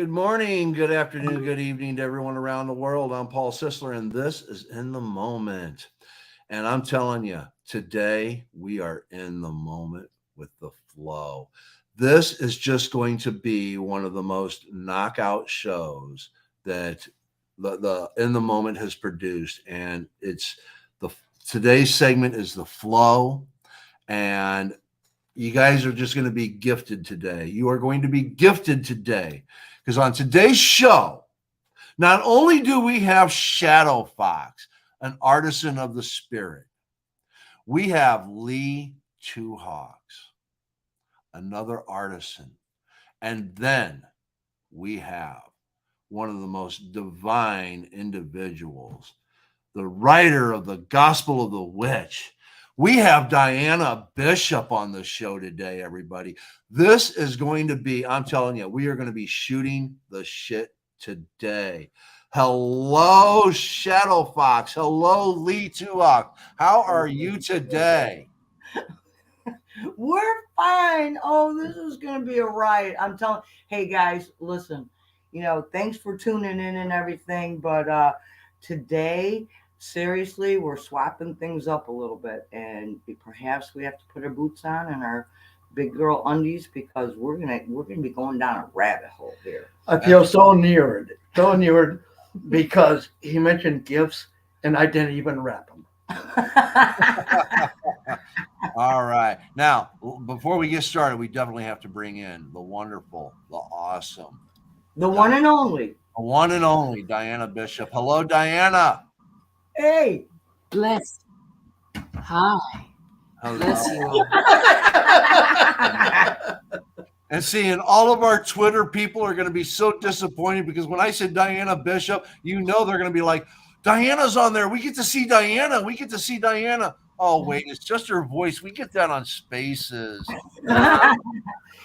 Good morning, good afternoon, good evening to everyone around the world. I'm Paul Sisler, and this is In the Moment. And I'm telling you, today we are in the moment with the flow. This is just going to be one of the most knockout shows that the In the Moment has produced. And it's the today's segment is the flow. And you guys are just going to be gifted today. You are going to be gifted today because on today's show, not only do we have Shadow Fox, an artisan of the spirit, we have Lee Two Hawks, another artisan. And then we have one of the most divine individuals, the writer of the Gospel of the Witch. We have Diana Bishop on the show today, everybody. This is going to be, I'm telling you, we are going to be shooting the shit today. Hello, Shadow Fox. Hello, Lee Tuok. How are you today? We're fine. Oh, this is going to be a riot. I'm telling. Hey guys, listen. Thanks for tuning in and everything, but today, seriously, we're swapping things up a little bit, and perhaps we have to put our boots on and our big girl undies because we're gonna be going down a rabbit hole here. I feel so neared because he mentioned gifts and I didn't even wrap them. All right. Now, before we get started, we definitely have to bring in the wonderful, the awesome, The one and only. the one and only Diana Bishop. Hello, Diana. Hey. Bless. Hi. Hello. Bless you all. And seeing all of our Twitter people are going to be so disappointed because when I said Diana Bishop, you know they're going to be like, Diana's on there. We get to see Diana. We get to see Diana. Oh, wait, it's just her voice. We get that on Spaces.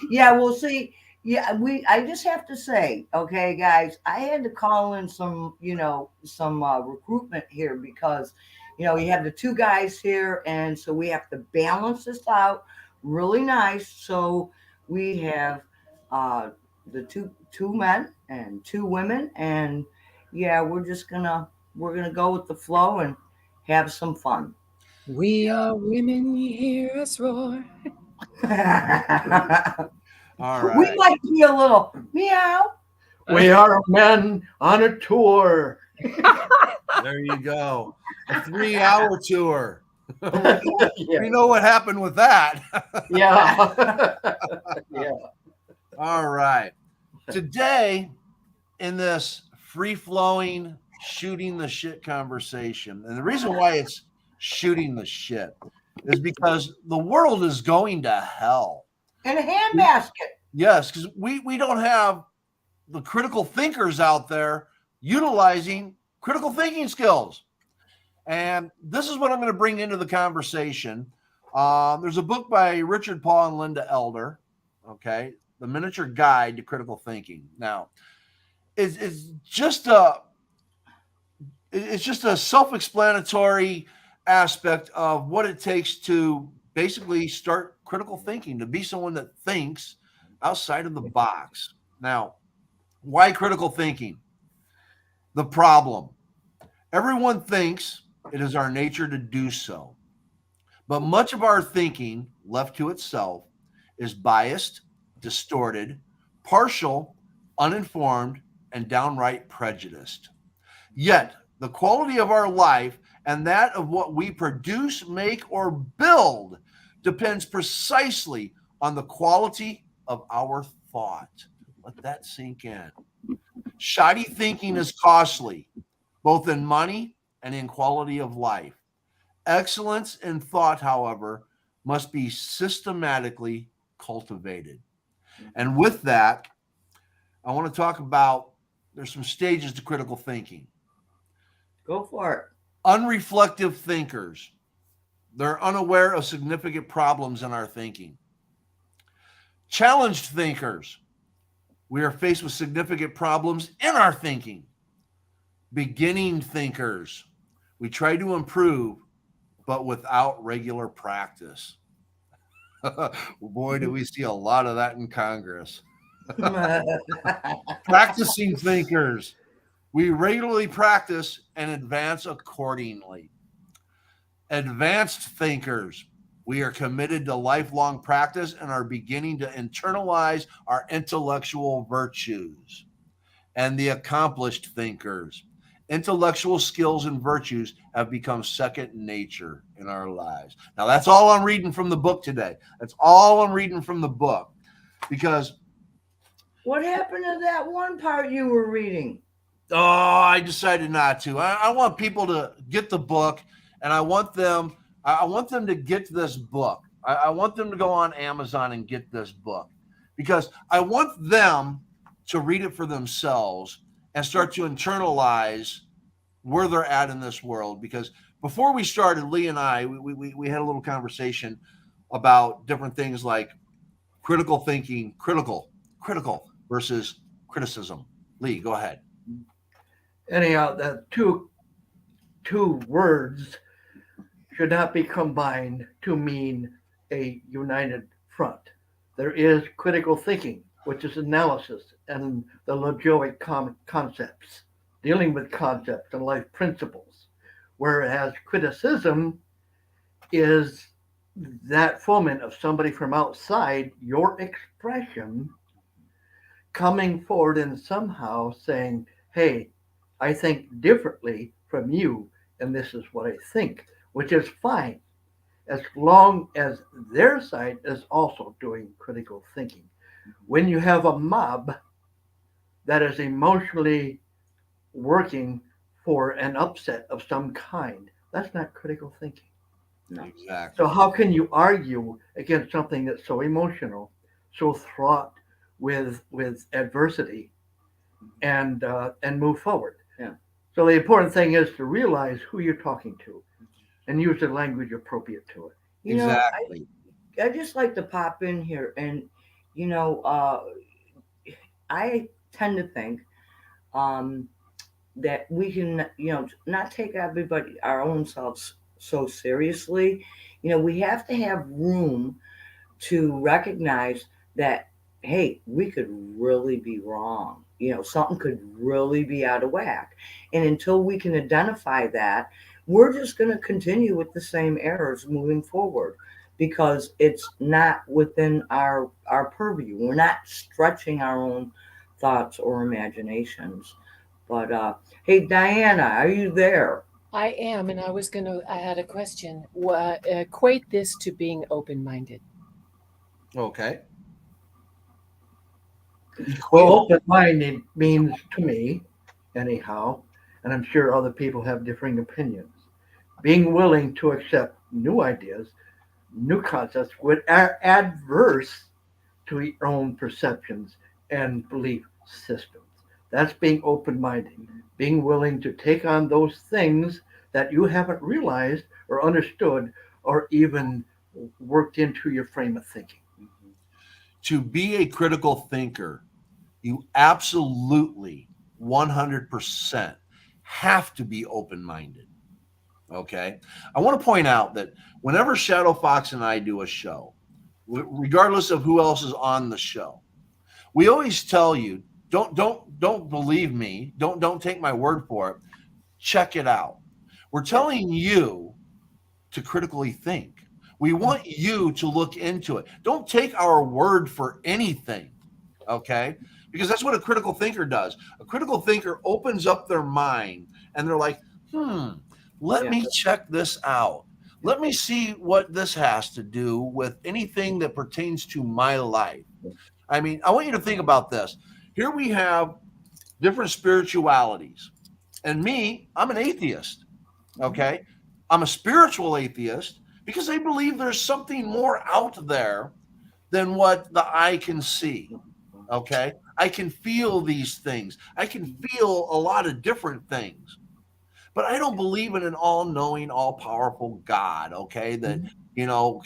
Yeah, we'll see. Yeah, I just have to say, okay, guys, I had to call in some recruitment here because, you have the two guys here, and so we have to balance this out really nice. So we have the two men and two women, and yeah, we're gonna go with the flow and have some fun. We are women, you hear us roar. All We right. might be a little meow. We are men on a tour. There you go. A 3-hour tour. Yeah. We know what happened with that. Yeah. Yeah. All right. Today, in this free flowing, shooting the shit conversation, and the reason why it's shooting the shit is because the world is going to hell. In a handbasket. Yes, because we don't have the critical thinkers out there utilizing critical thinking skills. And this is what I'm going to bring into the conversation. There's a book by Richard Paul and Linda Elder, okay, The Miniature Guide to Critical Thinking. Now, it's just a self-explanatory aspect of what it takes to basically start critical thinking, to be someone that thinks outside of the box. Now, why critical thinking? The problem. Everyone thinks it is our nature to do so. But much of our thinking, left to itself, is biased, distorted, partial, uninformed, and downright prejudiced. Yet, the quality of our life and that of what we produce, make, or build depends precisely on the quality of our thought. Let that sink in. Shoddy thinking is costly, both in money and in quality of life. Excellence in thought, however, must be systematically cultivated. And with that, I want to talk about there's some stages to critical thinking. Go for it. Unreflective thinkers, they're unaware of significant problems in our thinking. Challenged thinkers, we are faced with significant problems in our thinking. Beginning thinkers, we try to improve, but without regular practice. Boy, do we see a lot of that in Congress. Practicing thinkers. We regularly practice and advance accordingly. Advanced thinkers. We are committed to lifelong practice and are beginning to internalize our intellectual virtues. And the accomplished thinkers. Intellectual skills and virtues have become second nature in our lives. Now, that's all I'm reading from the book today. That's all I'm reading from the book. Because What happened to that one part you were reading? I decided not to. I want people to get the book, and I want them to get this book. I want them to go on Amazon and get this book, because I want them to read it for themselves and start to internalize where they're at in this world. Because before we started, Lee and I, we had a little conversation about different things like critical thinking, critical versus criticism. Lee, go ahead. Anyhow, that two words should not be combined to mean a united front. There is critical thinking, which is analysis and the logic concepts, dealing with concepts and life principles, whereas criticism is that foment of somebody from outside your expression coming forward and somehow saying, hey, I think differently from you, and this is what I think, which is fine, as long as their side is also doing critical thinking. When you have a mob that is emotionally working for an upset of some kind, that's not critical thinking. No. Exactly. So how can you argue against something that's so emotional, so fraught with adversity, and move forward? Yeah. So the important thing is to realize who you're talking to, and use the language appropriate to it. You know, Exactly. I just like to pop in here, and you know, I tend to think that we can, not take everybody, our own selves, so seriously. We have to have room to recognize that, hey, we could really be wrong. Something could really be out of whack. And until we can identify that, we're just going to continue with the same errors moving forward, because it's not within our purview. We're not stretching our own thoughts or imaginations. But hey, Diana, are you there? I am, and I had a question. Equate this to being open-minded. Okay. Well, open-minded means to me, anyhow, and I'm sure other people have differing opinions, being willing to accept new ideas, new concepts, when adverse to your own perceptions and belief systems. That's being open-minded, being willing to take on those things that you haven't realized or understood or even worked into your frame of thinking. To be a critical thinker, you absolutely 100% have to be open-minded. Okay. I want to point out that whenever Shadow Fox and I do a show, regardless of who else is on the show, we always tell you, don't believe me. Don't take my word for it. Check it out. We're telling you to critically think. We want you to look into it. Don't take our word for anything. Okay. Because that's what a critical thinker does. A critical thinker opens up their mind and they're like, let me check this out. Let me see what this has to do with anything that pertains to my life. I mean, I want you to think about this. Here we have different spiritualities. And me, I'm an atheist. Okay. I'm a spiritual atheist because I believe there's something more out there than what the eye can see. Okay. I can feel these things. I can feel a lot of different things. But I don't believe in an all-knowing, all-powerful God, okay, that,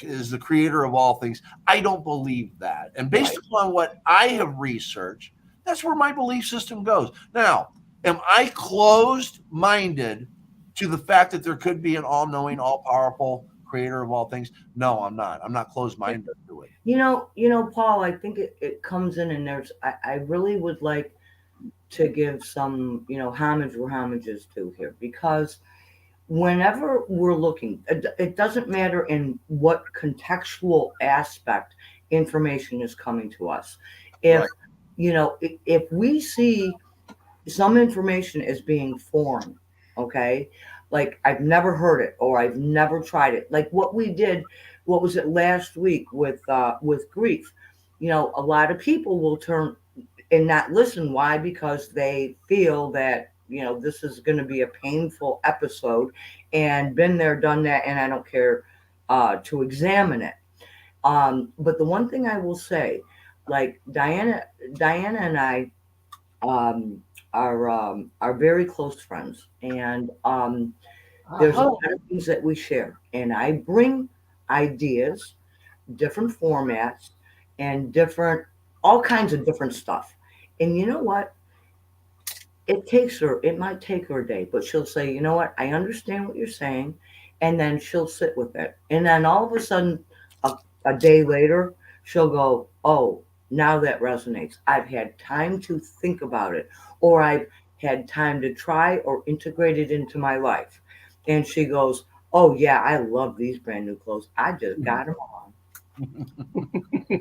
is the creator of all things. I don't believe that. And based upon what I have researched, that's where my belief system goes. Now, am I closed-minded to the fact that there could be an all-knowing, all-powerful creator of all things? No, I'm not. I'm not closed-minded to Paul, I think it comes in, and I really would like to give some, homage where homage is due here, because whenever we're looking, it doesn't matter in what contextual aspect information is coming to us. If, Right. if we see some information is being foreign, okay, like I've never heard it or I've never tried it, like what we did, what was it last week with grief. A lot of people will turn and not listen. Why? Because they feel that this is going to be a painful episode, and been there, done that, and I don't care to examine it. But the one thing I will say, like Diana and I um, are very close friends, and there's a Uh-huh. lot of things that we share, and I bring ideas, different formats, and different all kinds of different stuff. And you know what? It might take her a day, but she'll say, you know what, I understand what you're saying. And then she'll sit with it. And then all of a sudden, a day later, she'll go, oh, now that resonates. I've had time to think about it, or I've had time to try or integrate it into my life. And she goes, oh, yeah, I love these brand new clothes. I just got them on.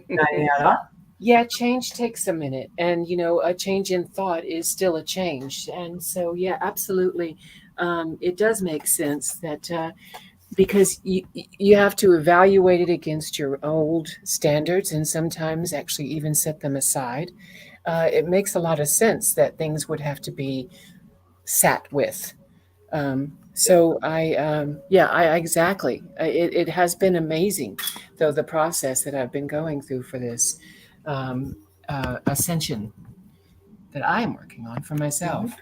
Diana? Yeah, change takes a minute, and a change in thought is still a change. And so, yeah, absolutely, it does make sense that because you have to evaluate it against your old standards, and sometimes actually even set them aside. It makes a lot of sense that things would have to be sat with. So yeah, I exactly. It has been amazing, though, the process that I've been going through for this um, ascension that I am working on for myself,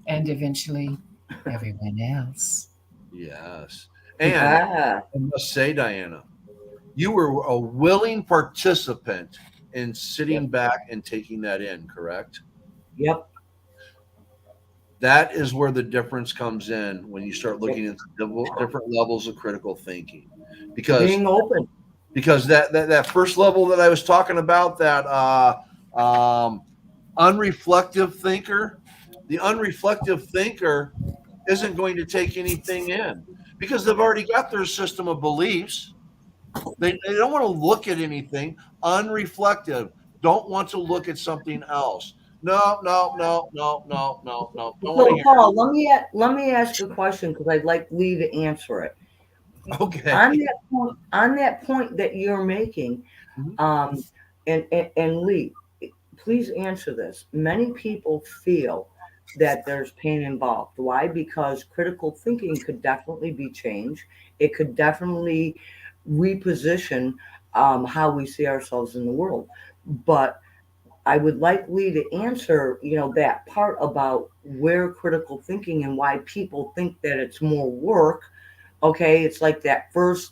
and eventually everyone else. Yes. And Ah, I must say, Diana, you were a willing participant in yep, sitting back and taking that in, correct? yep, That is where the difference comes in when you start yep. looking into different levels of critical thinking. Because Being open. that first level that I was talking about, that um, unreflective thinker, the unreflective thinker isn't going to take anything in because they've already got their system of beliefs. They don't want to look at anything. Unreflective, don't want to look at something else. No, no, no, no, no, no, no. Don't want to So, hear Paul, let me ask a question, because I'd like Lee to answer it. it. Okay. On that point that you're making, Mhm. um, and Lee, please answer this. Many people feel that there's pain involved. Why? Because critical thinking could definitely be changed. It could definitely reposition how we see ourselves in the world. But I would like Lee to answer, that part about where critical thinking and why people think that it's more work. Okay, it's like that first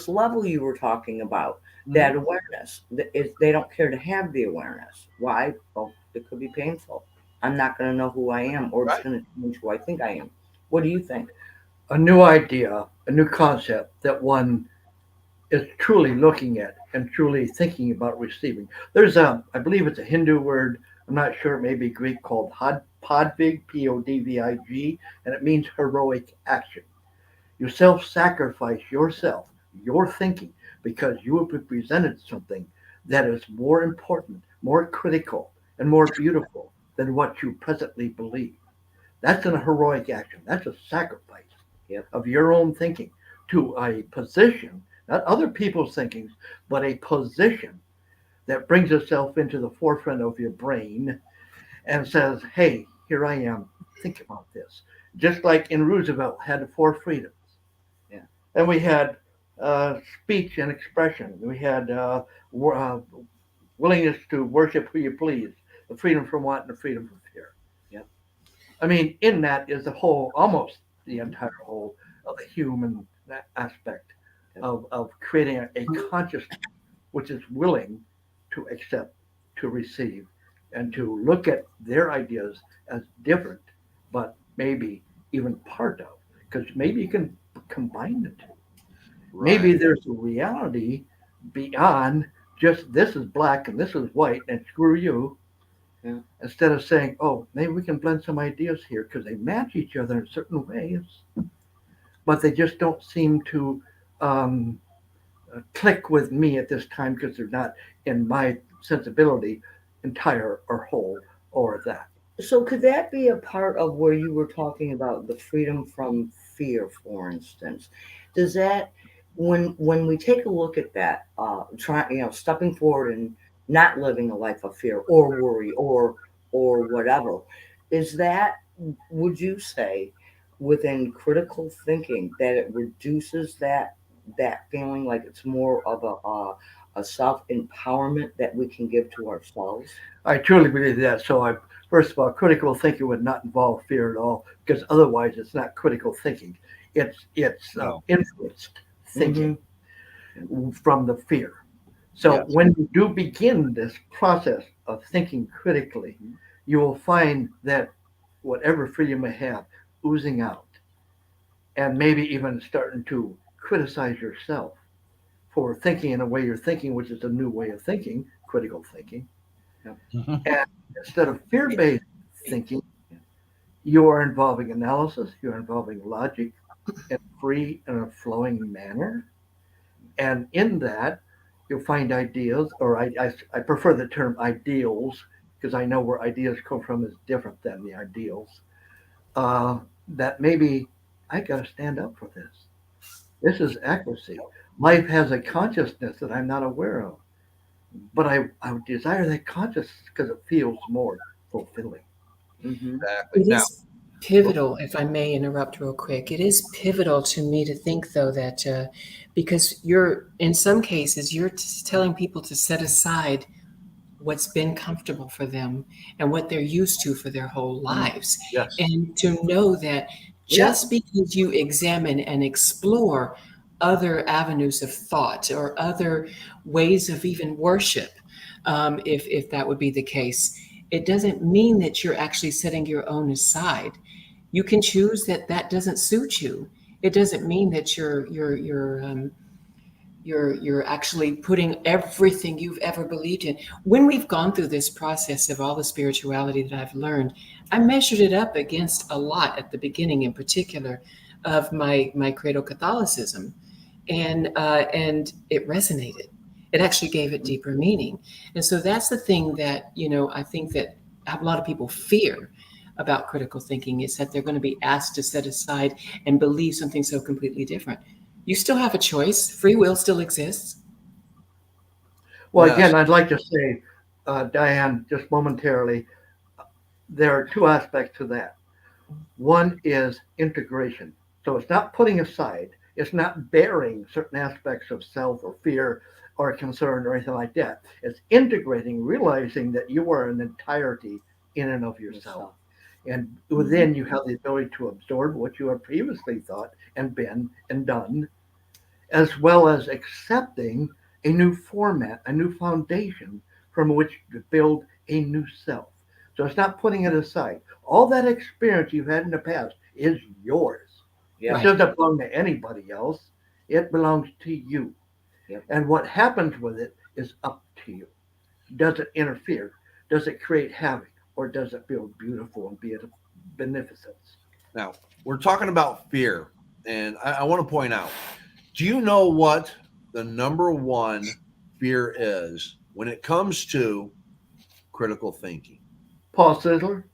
level you were talking about, Mhm. that awareness. They don't care to have the awareness. Why? Well, it could be painful. I'm not going to know who I am, or it's Right. going to change who I think I am. What do you think? A new idea, a new concept that one is truly looking at and truly thinking about receiving. There's I believe it's a Hindu word, I'm not sure, it may be Greek, called podvig, Podvig, and it means heroic action. You self sacrifice yourself, your thinking, because you have been presented something that is more important, more critical, and more beautiful than what you presently believe. That's a heroic action. That's a sacrifice Yep. of your own thinking to a position, not other people's thinkings, but a position that brings itself into the forefront of your brain and says, hey, here I am, think about this. Just like in Roosevelt had the four freedoms. Yeah. And we had speech and expression. We had willingness to worship who you please, the freedom from want and the freedom from fear. Yep. I mean, in that is the whole, almost the entire whole of the human aspect Yep. of creating a consciousness which is willing to accept, to receive, and to look at their ideas as different, but maybe even part of, because maybe you can combine the two. Right. Maybe there's a reality beyond just this is black and this is white and screw you. Yeah. Instead of saying, oh, maybe we can blend some ideas here because they match each other in certain ways, but they just don't seem to um, click with me at this time because they're not in my sensibility entire or whole or that. So could that be a part of where you were talking about the freedom from fear, for instance? Does that, when we take a look at that, stepping forward and not living a life of fear or worry or whatever, is that, would you say, within critical thinking, that it reduces that feeling, like it's more of a self empowerment that we can give to ourselves? I truly believe that. So, first of all, critical thinking would not involve fear at all because otherwise it's not critical thinking. It's No. influenced thinking from the fear. So Yes. when you do begin this process of thinking critically, you will find that whatever fear you may have oozing out, and maybe even starting to criticize yourself for thinking in a way you're thinking, which is a new way of thinking, critical thinking. And instead of fear-based thinking, you are involving analysis, you're involving logic in a free and a flowing manner. And in that, you'll find ideas, or I prefer the term ideals, because I know where ideas come from is different than the ideals. Uh, that maybe I got to stand up for this. This is accuracy. Life has a consciousness that I'm not aware of, but I would desire that consciousness because it feels more fulfilling. Exactly. It Now, is pivotal, if I may interrupt real quick. It is pivotal to me to think, though, that because you're, in some cases, you're telling people to set aside what's been comfortable for them and what they're used to for their whole lives. yes. And to know that just because you examine and explore other avenues of thought or other ways of even worship, if that would be the case, it doesn't mean that you're actually setting your own aside. You can choose that that doesn't suit you. It doesn't mean that you're actually putting everything you've ever believed in. When we've gone through this process of all the spirituality that I've learned, I measured it up against a lot at the beginning, in particular, of my credo Catholicism, and it resonated. It actually gave it deeper meaning, and so that's the thing that I think that a lot of people fear about critical thinking is that they're going to be asked to set aside and believe something so completely different. You still have a choice. Free will still exists. Well, Yes. again, I'd like to say, Diane, just momentarily, there are two aspects to that. One is integration. So it's not putting aside, it's not bearing certain aspects of self or fear or concern or anything like that. It's integrating, realizing that you are an entirety in and of yourself. And within you have the ability to absorb what you have previously thought and been and done, as well as accepting a new format, a new foundation from which to build a new self. So it's not putting it aside. All that experience you've had in the past is yours. Yeah. It doesn't belong to anybody else. It belongs to you. Yep. And what happens with it is up to you. Does it interfere? Does it create havoc? Or does it build beautiful and be a beneficence? Now, we're talking about fear, and I want to point out, do you know what the number one fear is when it comes to critical thinking? Paul Sizzler?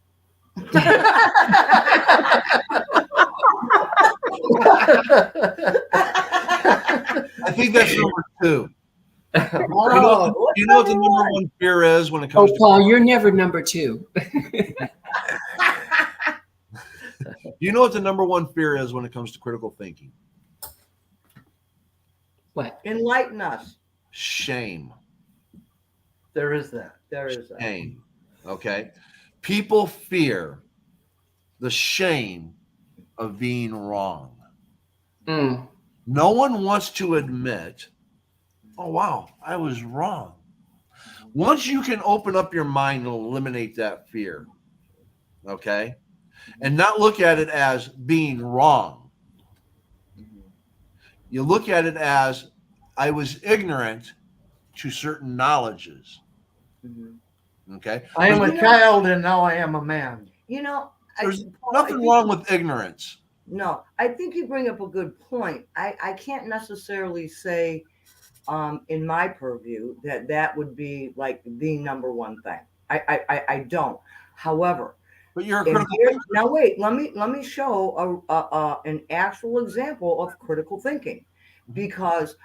I think that's number two. Oh, Do you know what the number one fear is when it comes Oh, to Paul, you're never number two. Do you know what the number one fear is when it comes to critical thinking? What? enlighten us. Shame. There is that. There is that. Shame. Okay. People fear the shame of being wrong. Mm. No one wants to admit, oh, wow, I was wrong. Once you can open up your mind and eliminate that fear, okay, and not look at it as being wrong, you look at it as I was ignorant to certain knowledges. Mhm. Okay. I am You a know- child and now I am a man. You know, There's Paul, I nothing think- wrong with ignorance. No, I think you bring up a good point. I can't necessarily say, in my purview, that would be like the number one thing. I don't. However, But you're a and critical here, thinker. now wait, let me show an actual example of critical thinking, because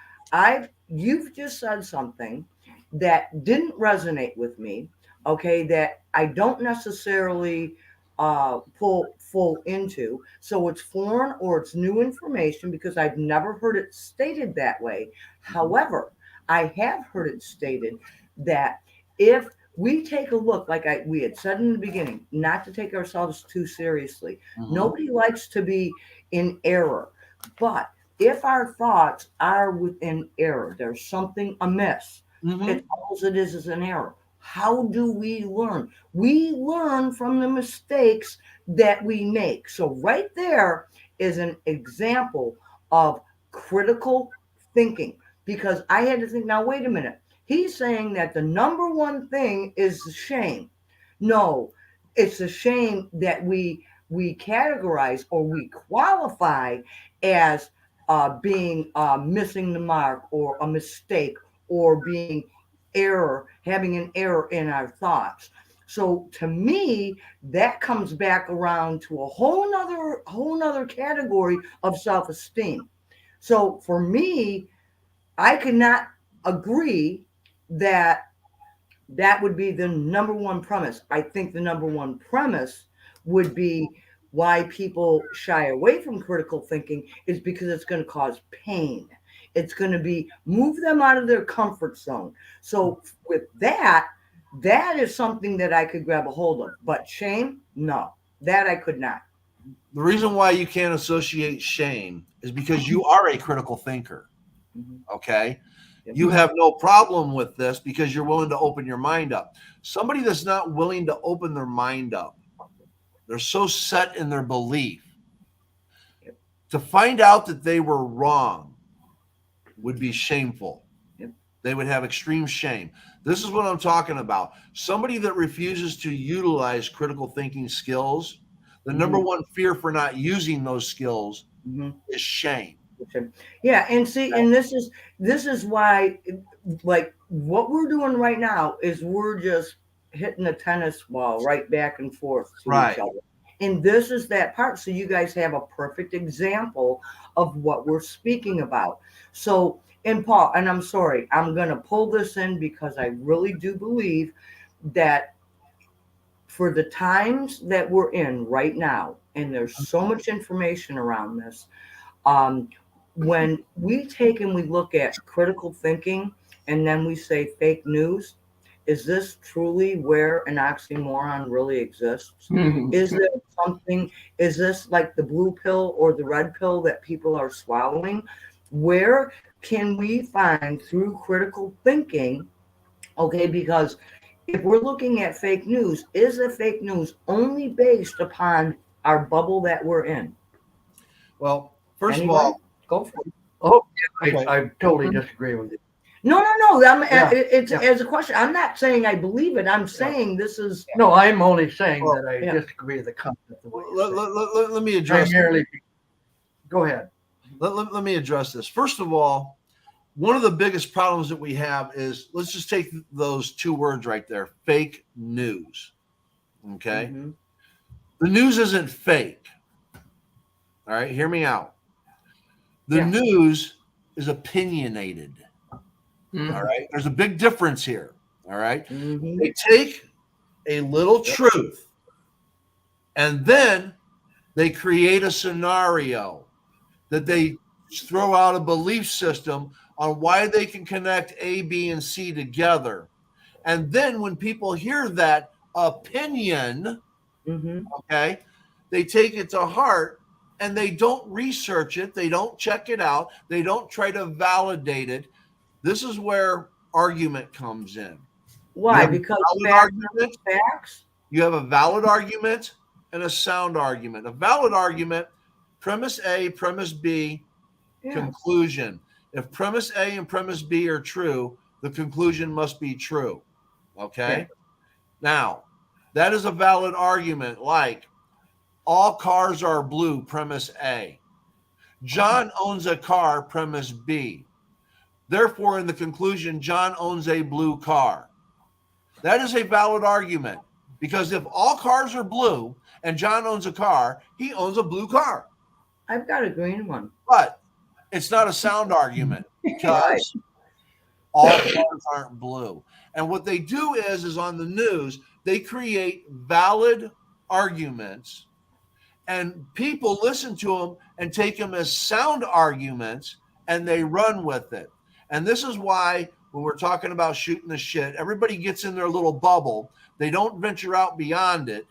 you've just said something that didn't resonate with me, okay, that I don't necessarily pull full into. So it's foreign or it's new information because I've never heard it stated that way. However, I have heard it stated that if we take a look, like we had said in the beginning, not to take ourselves too seriously. Mhm. Nobody likes to be in error. But if our thoughts are within error, there's something amiss. Mhm. It's all it is an error. How do we learn? We learn from the mistakes that we make. So right there is an example of critical thinking, because I had to think, now wait a minute. He's saying that the number one thing is shame. No, it's a shame that we categorize or we qualify as being missing the mark or a mistake or being having an error in our thoughts. So to me, that comes back around to a whole nother category of self-esteem. So for me, I cannot agree that that would be the number one premise. I think the number one premise would be why people shy away from critical thinking is because it's going to cause pain. It's going to be move them out of their comfort zone. So with that is something that I could grab a hold of. But shame, no, that I could not. The reason why you can't associate shame is because you are a critical thinker. Okay. You have no problem with this because you're willing to open your mind up. Somebody that's not willing to open their mind up, they're so set in their belief. To find out that they were wrong would be shameful. They would have extreme shame. This is what I'm talking about. Somebody that refuses to utilize critical thinking skills, the number one fear for not using those skills is shame. Yeah, and see, and this is why, like, what we're doing right now is we're just hitting a tennis ball right back and forth to Right. each other. And this is that part. So you guys have a perfect example of what we're speaking about. So, and Paul, and I'm sorry, I'm going to pull this in because I really do believe that for the times that we're in right now, and there's so much information around this, when we take and we look at critical thinking and then we say fake news, is this truly where an oxymoron really exists? Is there something, is this like the blue pill or the red pill that people are swallowing? Where can we find through critical thinking? Okay, because if we're looking at fake news, is the fake news only based upon our bubble that we're in? Well, first Anybody? of all, Go for it. Oh, Okay. I totally disagree with you. No. Yeah, It's yeah. as a question. I'm not saying I believe it. I'm saying this is. No, I'm only saying Well, that I yeah. disagree with the concept. The way you say it. let me address. Primarily, go ahead. Let me address this. First of all, one of the biggest problems that we have is, let's just take those two words right there, fake news. Okay. Mhm. The news isn't fake. All right. Hear me out. The Yeah. news is opinionated. Mhm. All right. There's a big difference here. All right. Mhm. They take a little truth and then they create a scenario that they throw out a belief system on why they can connect A, B, and C together. And then when people hear that opinion, Mhm. okay, they take it to heart and they don't research it. They don't check it out. They don't try to validate it. This is where argument comes in. Why? have a Because valid argument. facts. You have a valid argument and a sound argument. A valid argument, premise A, premise B, Yeah. conclusion. If premise A and premise B are true, the conclusion must be true. Okay. Yeah. Now, that is a valid argument. Like, all cars are blue, premise A. John owns a car, premise B. Therefore, in the conclusion, John owns a blue car. That is a valid argument because if all cars are blue and John owns a car, he owns a blue car. I've got a green one. But it's not a sound argument Right. because all cars aren't blue. And what they do is on the news, they create valid arguments and people listen to them and take them as sound arguments and they run with it. And this is why when we're talking about shooting the shit, everybody gets in their little bubble. They don't venture out beyond it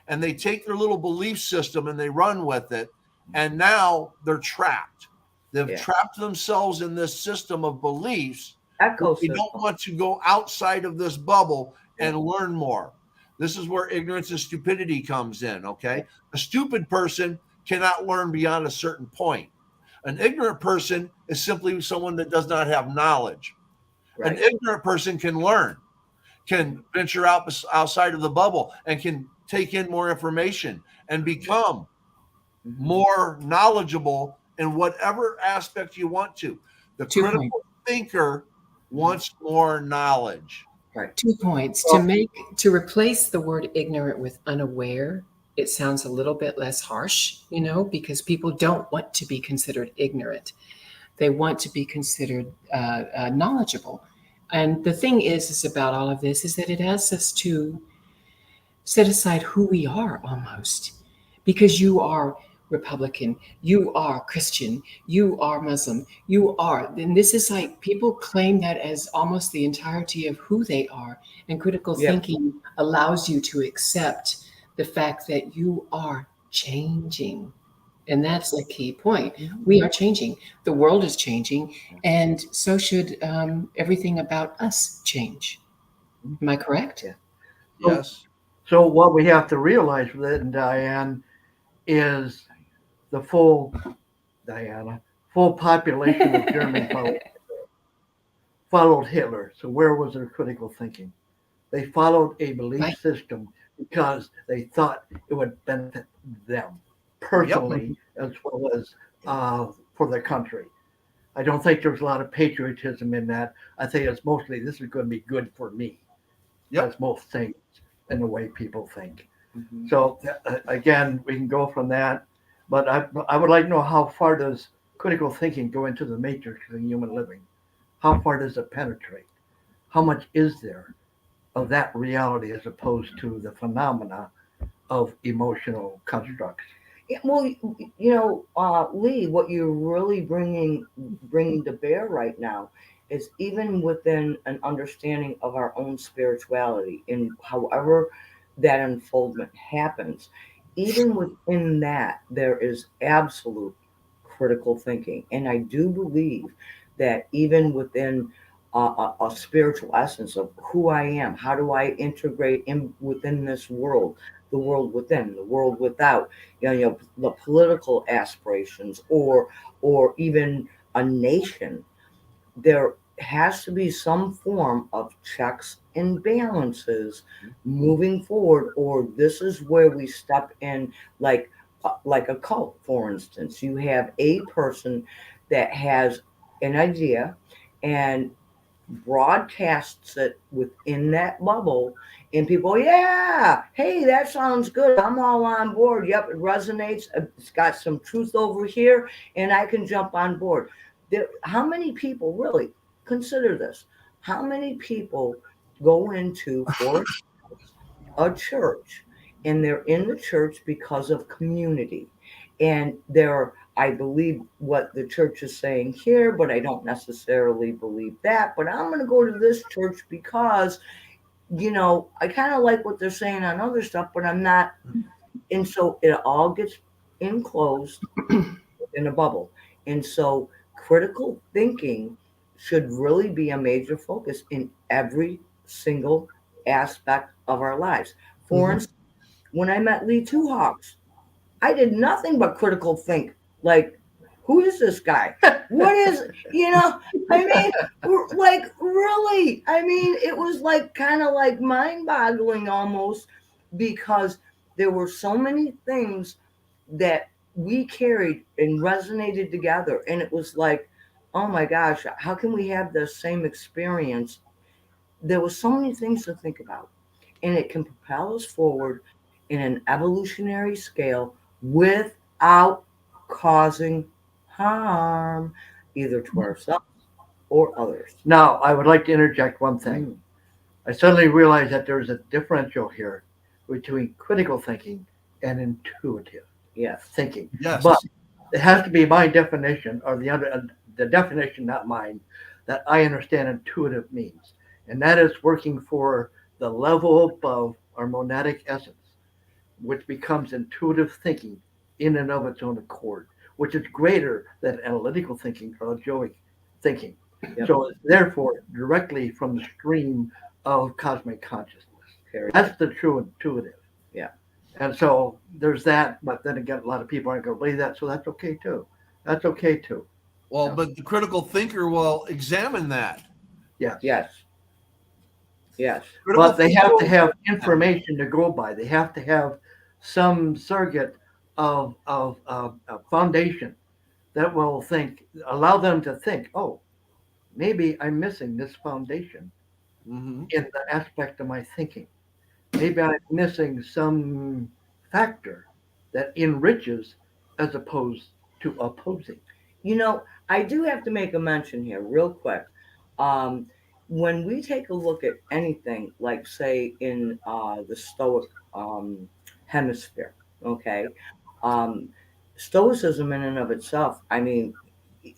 and they take their little belief system and they run with it. And now they're trapped. They've trapped themselves in this system of beliefs. They don't want to go outside of this bubble and learn more. This is where ignorance and stupidity comes in, okay? A stupid person cannot learn beyond a certain point. An ignorant person is simply someone that does not have knowledge. Right. An ignorant person can learn, can venture outside of the bubble and can take in more information and become more knowledgeable in whatever aspect you want to. The critical thinker wants more knowledge. Right. 2 points. To replace the word ignorant with unaware, it sounds a little bit less harsh, because people don't want to be considered ignorant. They want to be considered knowledgeable. And the thing is about all of this is that it asks us to set aside who we are almost, because you are Republican, you are Christian, you are Muslim, and this is like people claim that as almost the entirety of who they are. And critical thinking allows you to accept the fact that you are changing. And that's a key point. We are changing. The world is changing. And so should everything about us change. Am I correct? Yes. So what we have to realize with it, Diane, is the full population of Germany followed Hitler. So where was their critical thinking? They followed a belief system because they thought it would benefit them personally as well as for the country. I don't think there's a lot of patriotism in that. I think it's mostly this is going to be good for me. That's most things in the way people think. Mm-hmm. So again, we can go from that. But I would like to know, how far does critical thinking go into the matrix of human living? How far does it penetrate? How much is there of that reality as opposed to the phenomena of emotional constructs? Yeah, well, Lee, what you're really bringing to bear right now is even within an understanding of our own spirituality, and however that unfoldment happens, even within that, there is absolute critical thinking. And I do believe that even within a spiritual essence of who I am, how do I integrate within this world, the world within, the world without, the political aspirations, or even a nation, there has to be some form of checks and balances moving forward, or this is where we step in like a cult. For instance, you have a person that has an idea and broadcasts it within that bubble, and people, hey, that sounds good, I'm all on board, yep, it resonates, it's got some truth over here, and I can jump on board. How many people really consider this? How many people go into for a church, and they're in the church because of community, and I believe what the church is saying here, but I don't necessarily believe that, but I'm going to go to this church because I kind of like what they're saying on other stuff, but I'm not. And so it all gets enclosed in a bubble. And so critical thinking should really be a major focus in every single aspect of our lives. For instance, when I met Lee Two Hawks, I did nothing but critical think. Like, who is this guy? What is, I mean, like, really? I mean, it was like kind of like mind boggling almost, because there were so many things that we carried and resonated together. And it was like, oh my gosh, how can we have the same experience? There were so many things to think about, and it can propel us forward in an evolutionary scale without causing harm either to ourselves or others. Now, I would like to interject one thing. Mm. I suddenly realized that there's a differential here between critical thinking and intuitive Yes. thinking. Yes. But it has to be my definition, or the definition, not mine, that I understand intuitive means. And that is working for the level above our monadic essence, which becomes intuitive thinking in and of its own accord, which is greater than analytical thinking or logic thinking. Yep. So it's therefore directly from the stream of cosmic consciousness. Period. That's the true intuitive. Yeah. And so there's that, but then again, a lot of people aren't going to believe that, so that's okay too. That's okay too. Well, but the critical thinker will examine that. Yes. Yes. Yes. Critical But they thinker have to will- have information to go by. They have to have some surrogate of a foundation that will allow them to think, oh, maybe I'm missing this foundation Mhm. in the aspect of my thinking. Maybe I'm missing some factor that enriches as opposed to opposing. I do have to make a mention here, real quick. Um, when we take a look at anything, like say in the Stoic hemisphere, okay, um, Stoicism in and of itself, I mean,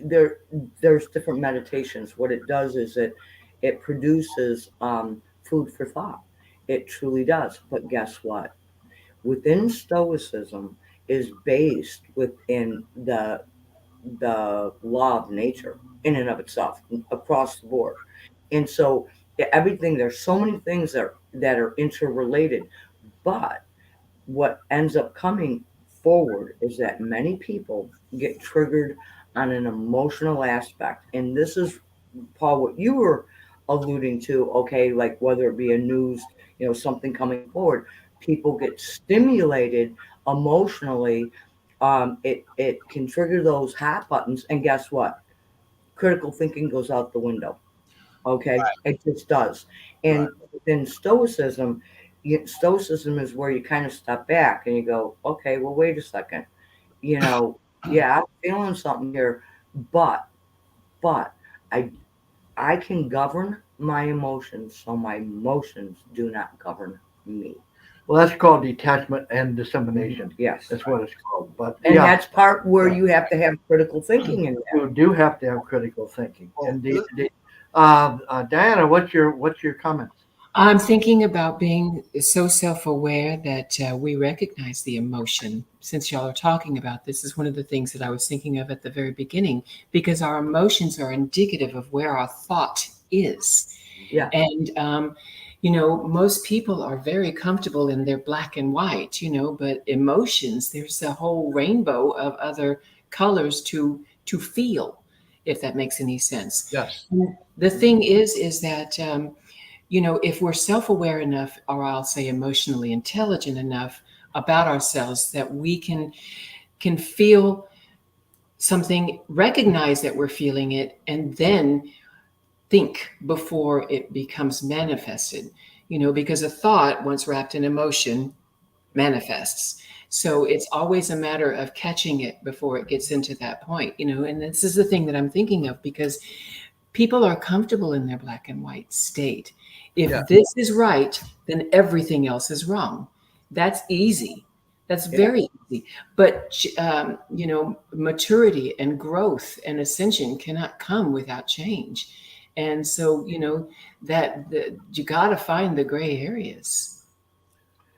there's different meditations. What it does is it produces food for thought. It truly does. But guess what? Within Stoicism is based within the law of nature in and of itself across the board. And so everything, there's so many things that are interrelated. But what ends up coming forward is that many people get triggered on an emotional aspect. And this is, Paul, what you were alluding to, okay, like whether it be a news, something coming forward, people get stimulated emotionally. It can trigger those hot buttons, and guess what? Critical thinking goes out the window. Okay, it just does. And in Stoicism is where you kind of step back and you go, okay, well, wait a second. Yeah, I'm feeling something here, but I I can govern my emotions, so my emotions do not govern me. Well, that's called detachment and dissemination. Yes. That's what it's called. But And yeah, that's part where you have to have critical thinking in there. you do have to have critical thinking. Well, Indeed. Diana, what's your comments? I'm thinking about being so self-aware that we recognize the emotion. Since y'all are talking about this, is one of the things that I was thinking of at the very beginning, because our emotions are indicative of where our thought is. Yeah. And most people are very comfortable in their black and white, but emotions, there's a whole rainbow of other colors to feel, if that makes any sense. Yes. The thing is that if we're self-aware enough, or I'll say emotionally intelligent enough about ourselves, that we can feel something, recognize that we're feeling it, and then think before it becomes manifested, because a thought, once wrapped in emotion, manifests. So it's always a matter of catching it before it gets into that point, and this is the thing that I'm thinking of, because people are comfortable in their black and white state. If this is right, then everything else is wrong. That's easy. That's very easy. But, maturity and growth and ascension cannot come without change. And so, that you got to find the gray areas.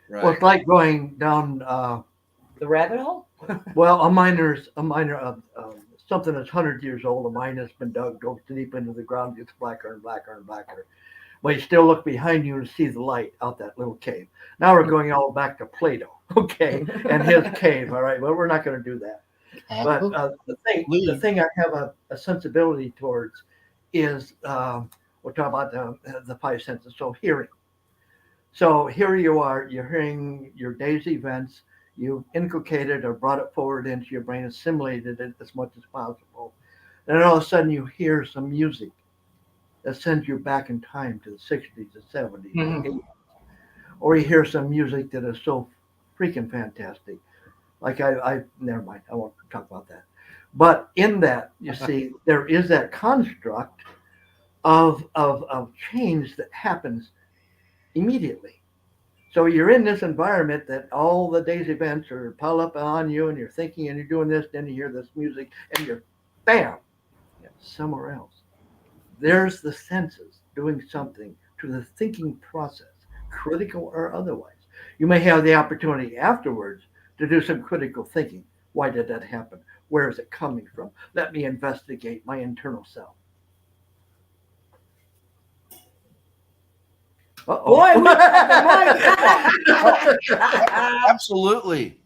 Right. Well, it's like going down. The rabbit hole? Well, a miner of something that's 100 years old. A mine has been dug, goes deep into the ground, gets blacker and blacker and blacker. But you still look behind you and see the light out that little cave. Now we're going all back to Plato, okay, and his cave. All right, well, we're not going to do that. But Oh, the thing I have a sensibility towards is we'll talk about the five senses. So hearing. So here you are, you're hearing your day's events. You've inculcated or brought it forward into your brain, assimilated it as much as possible. And then all of a sudden you hear some music that sends you back in time to the 60s, the 70s, Mhm. the 80s. Or you hear some music that is so freaking fantastic. Like I never mind, I won't talk about that. But in that, you see, there is that construct of change that happens immediately. So you're in this environment that all the day's events are piled up on you, and you're thinking and you're doing this, then you hear this music, and you're bam, somewhere else. There's the senses doing something to the thinking process, critical or otherwise. You may have the opportunity afterwards to do some critical thinking. Why did that happen? Where is it coming from? Let me investigate my internal self. Uh-oh. Boy, we got the mic. Absolutely.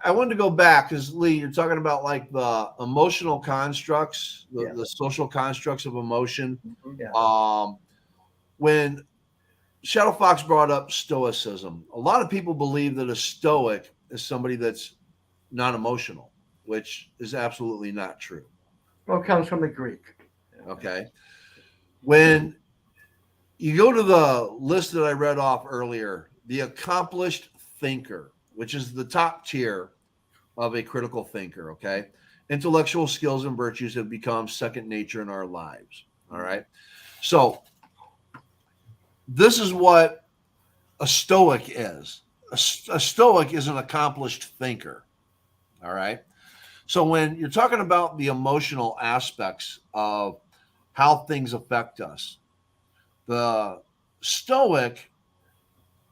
I wanted to go back because Lee, you're talking about like the emotional constructs, Yeah. the social constructs of emotion. Yeah. When Shadow Fox brought up stoicism, a lot of people believe that a stoic is somebody that's not emotional, which is absolutely not true. Well, it comes from the Greek. Okay. When you go to the list that I read off earlier, the accomplished thinker, which is the top tier of a critical thinker, okay? Intellectual skills and virtues have become second nature in our lives, all right? So, this is what a stoic is. A stoic is an accomplished thinker, all right? So, when you're talking about the emotional aspects of how things affect us, the stoic,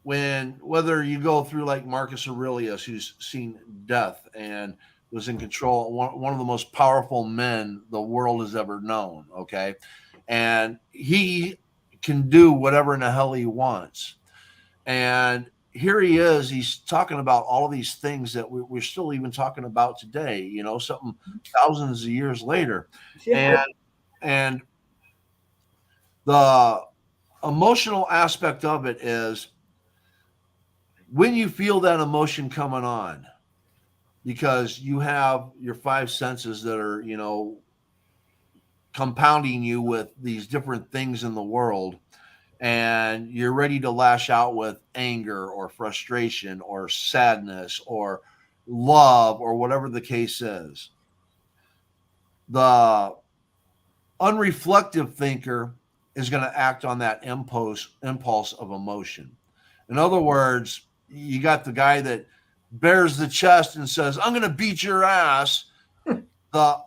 when whether you go through like Marcus Aurelius, who's seen death and was in control, one of the most powerful men the world has ever known, okay? And he can do whatever in the hell he wants. And here he is, he's talking about all of these things that we're still even talking about today, something thousands of years later. And and the emotional aspect of it is when you feel that emotion coming on, because you have your five senses that are, compounding you with these different things in the world, and you're ready to lash out with anger or frustration or sadness or love or whatever the case is. The unreflective thinker is going to act on that impulse of emotion. In other words, you got the guy that bears the chest and says, I'm going to beat your ass. The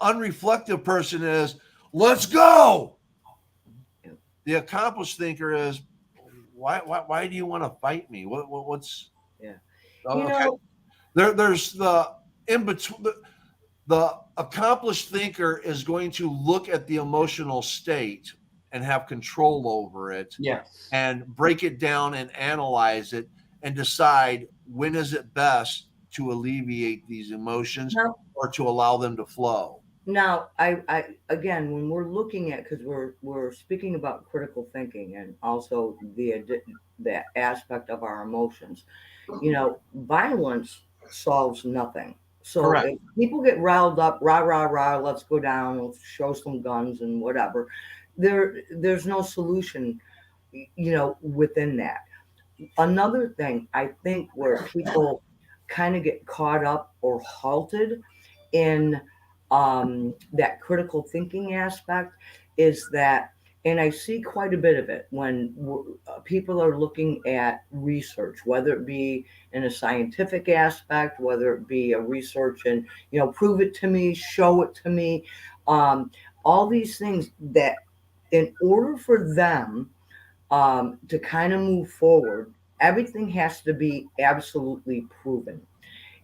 unreflective person is, let's go. The accomplished thinker is, why do you want to fight me? What's okay? There's the in between. The accomplished thinker is going to look at the emotional state and have control over it. Yes. And break it down and analyze it and decide when is it best to alleviate these emotions or to allow them to flow. Now, I again, when we're looking at, because we're speaking about critical thinking and also the aspect of our emotions, violence solves nothing. So Correct. if people get riled up, rah rah rah, let's go down, let's show some guns and whatever. There's no solution, within that. Another thing I think where people kind of get caught up or halted in that critical thinking aspect is that, and I see quite a bit of it when people are looking at research, whether it be in a scientific aspect, whether it be a research and, prove it to me, show it to me, all these things that in order for them to kind of move forward, everything has to be absolutely proven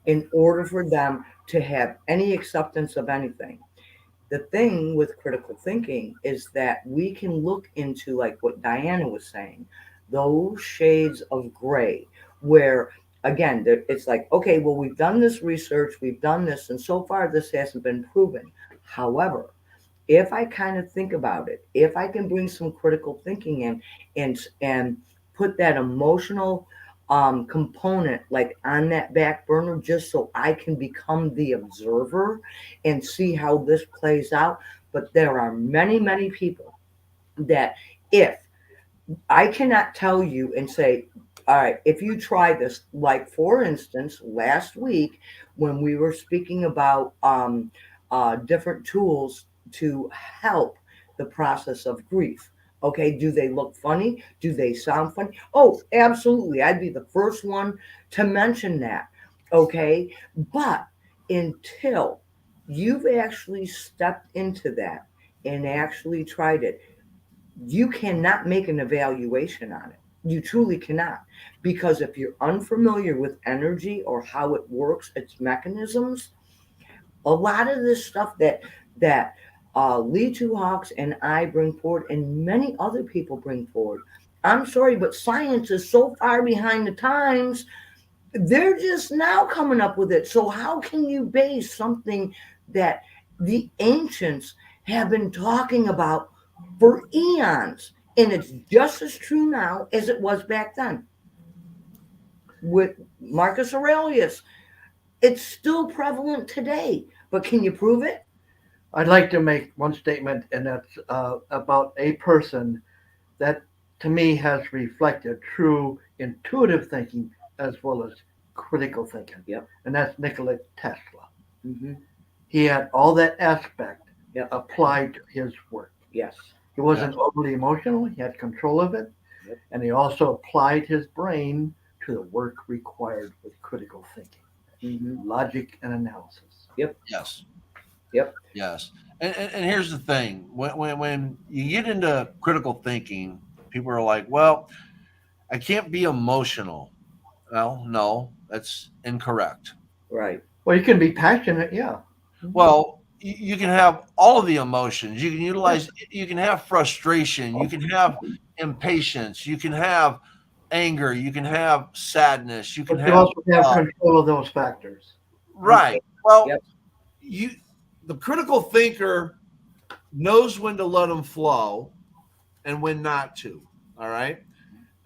in order for them to have any acceptance of anything. The thing with critical thinking is that we can look into, like what Diana was saying, those shades of gray where again, it's like, okay, well, we've done this research, we've done this, and so far this hasn't been proven. However, if I kind of think about it, if I can bring some critical thinking in and put that emotional component like on that back burner, just so I can become the observer and see how this plays out. But there are many people that, if I cannot tell you and say, all right, if you try this, like for instance, last week when we were speaking about different tools to help the process of grief. Okay, do they look funny? Do they sound funny? Oh, absolutely. I'd be the first one to mention that. Okay, but until you've actually stepped into that and actually tried it, you cannot make an evaluation on it. You truly cannot. Because if you're unfamiliar with energy or how it works, its mechanisms, a lot of this stuff that Lee Two Hawks and I bring forward, and many other people bring forward. I'm sorry, but science is so far behind the times. They're just now coming up with it. So how can you base something that the ancients have been talking about for eons, and it's just as true now as it was back then with Marcus Aurelius? It's still prevalent today, but can you prove it? I'd like to make one statement, and that's about a person that to me has reflected true intuitive thinking as well as critical thinking. Yep. And that's Nikola Tesla. Mm-hmm. He had all that aspect Yep. applied to his work. Yes. He wasn't overly emotional, he had control of it, Yep. and he also applied his brain to the work required with critical thinking, logic, and analysis. Yep. Yes. Yep. Yes. And here's the thing. When you get into critical thinking, people are like, well, I can't be emotional. Well, no, that's incorrect. Right. Well, you can be passionate, yeah. Well, you can have all of the emotions. You can utilize, you can have frustration, you can have impatience, you can have anger, you can have sadness, you can But you have also have control of those factors. right. Well, Yep. The critical thinker knows when to let them flow and when not to. All right.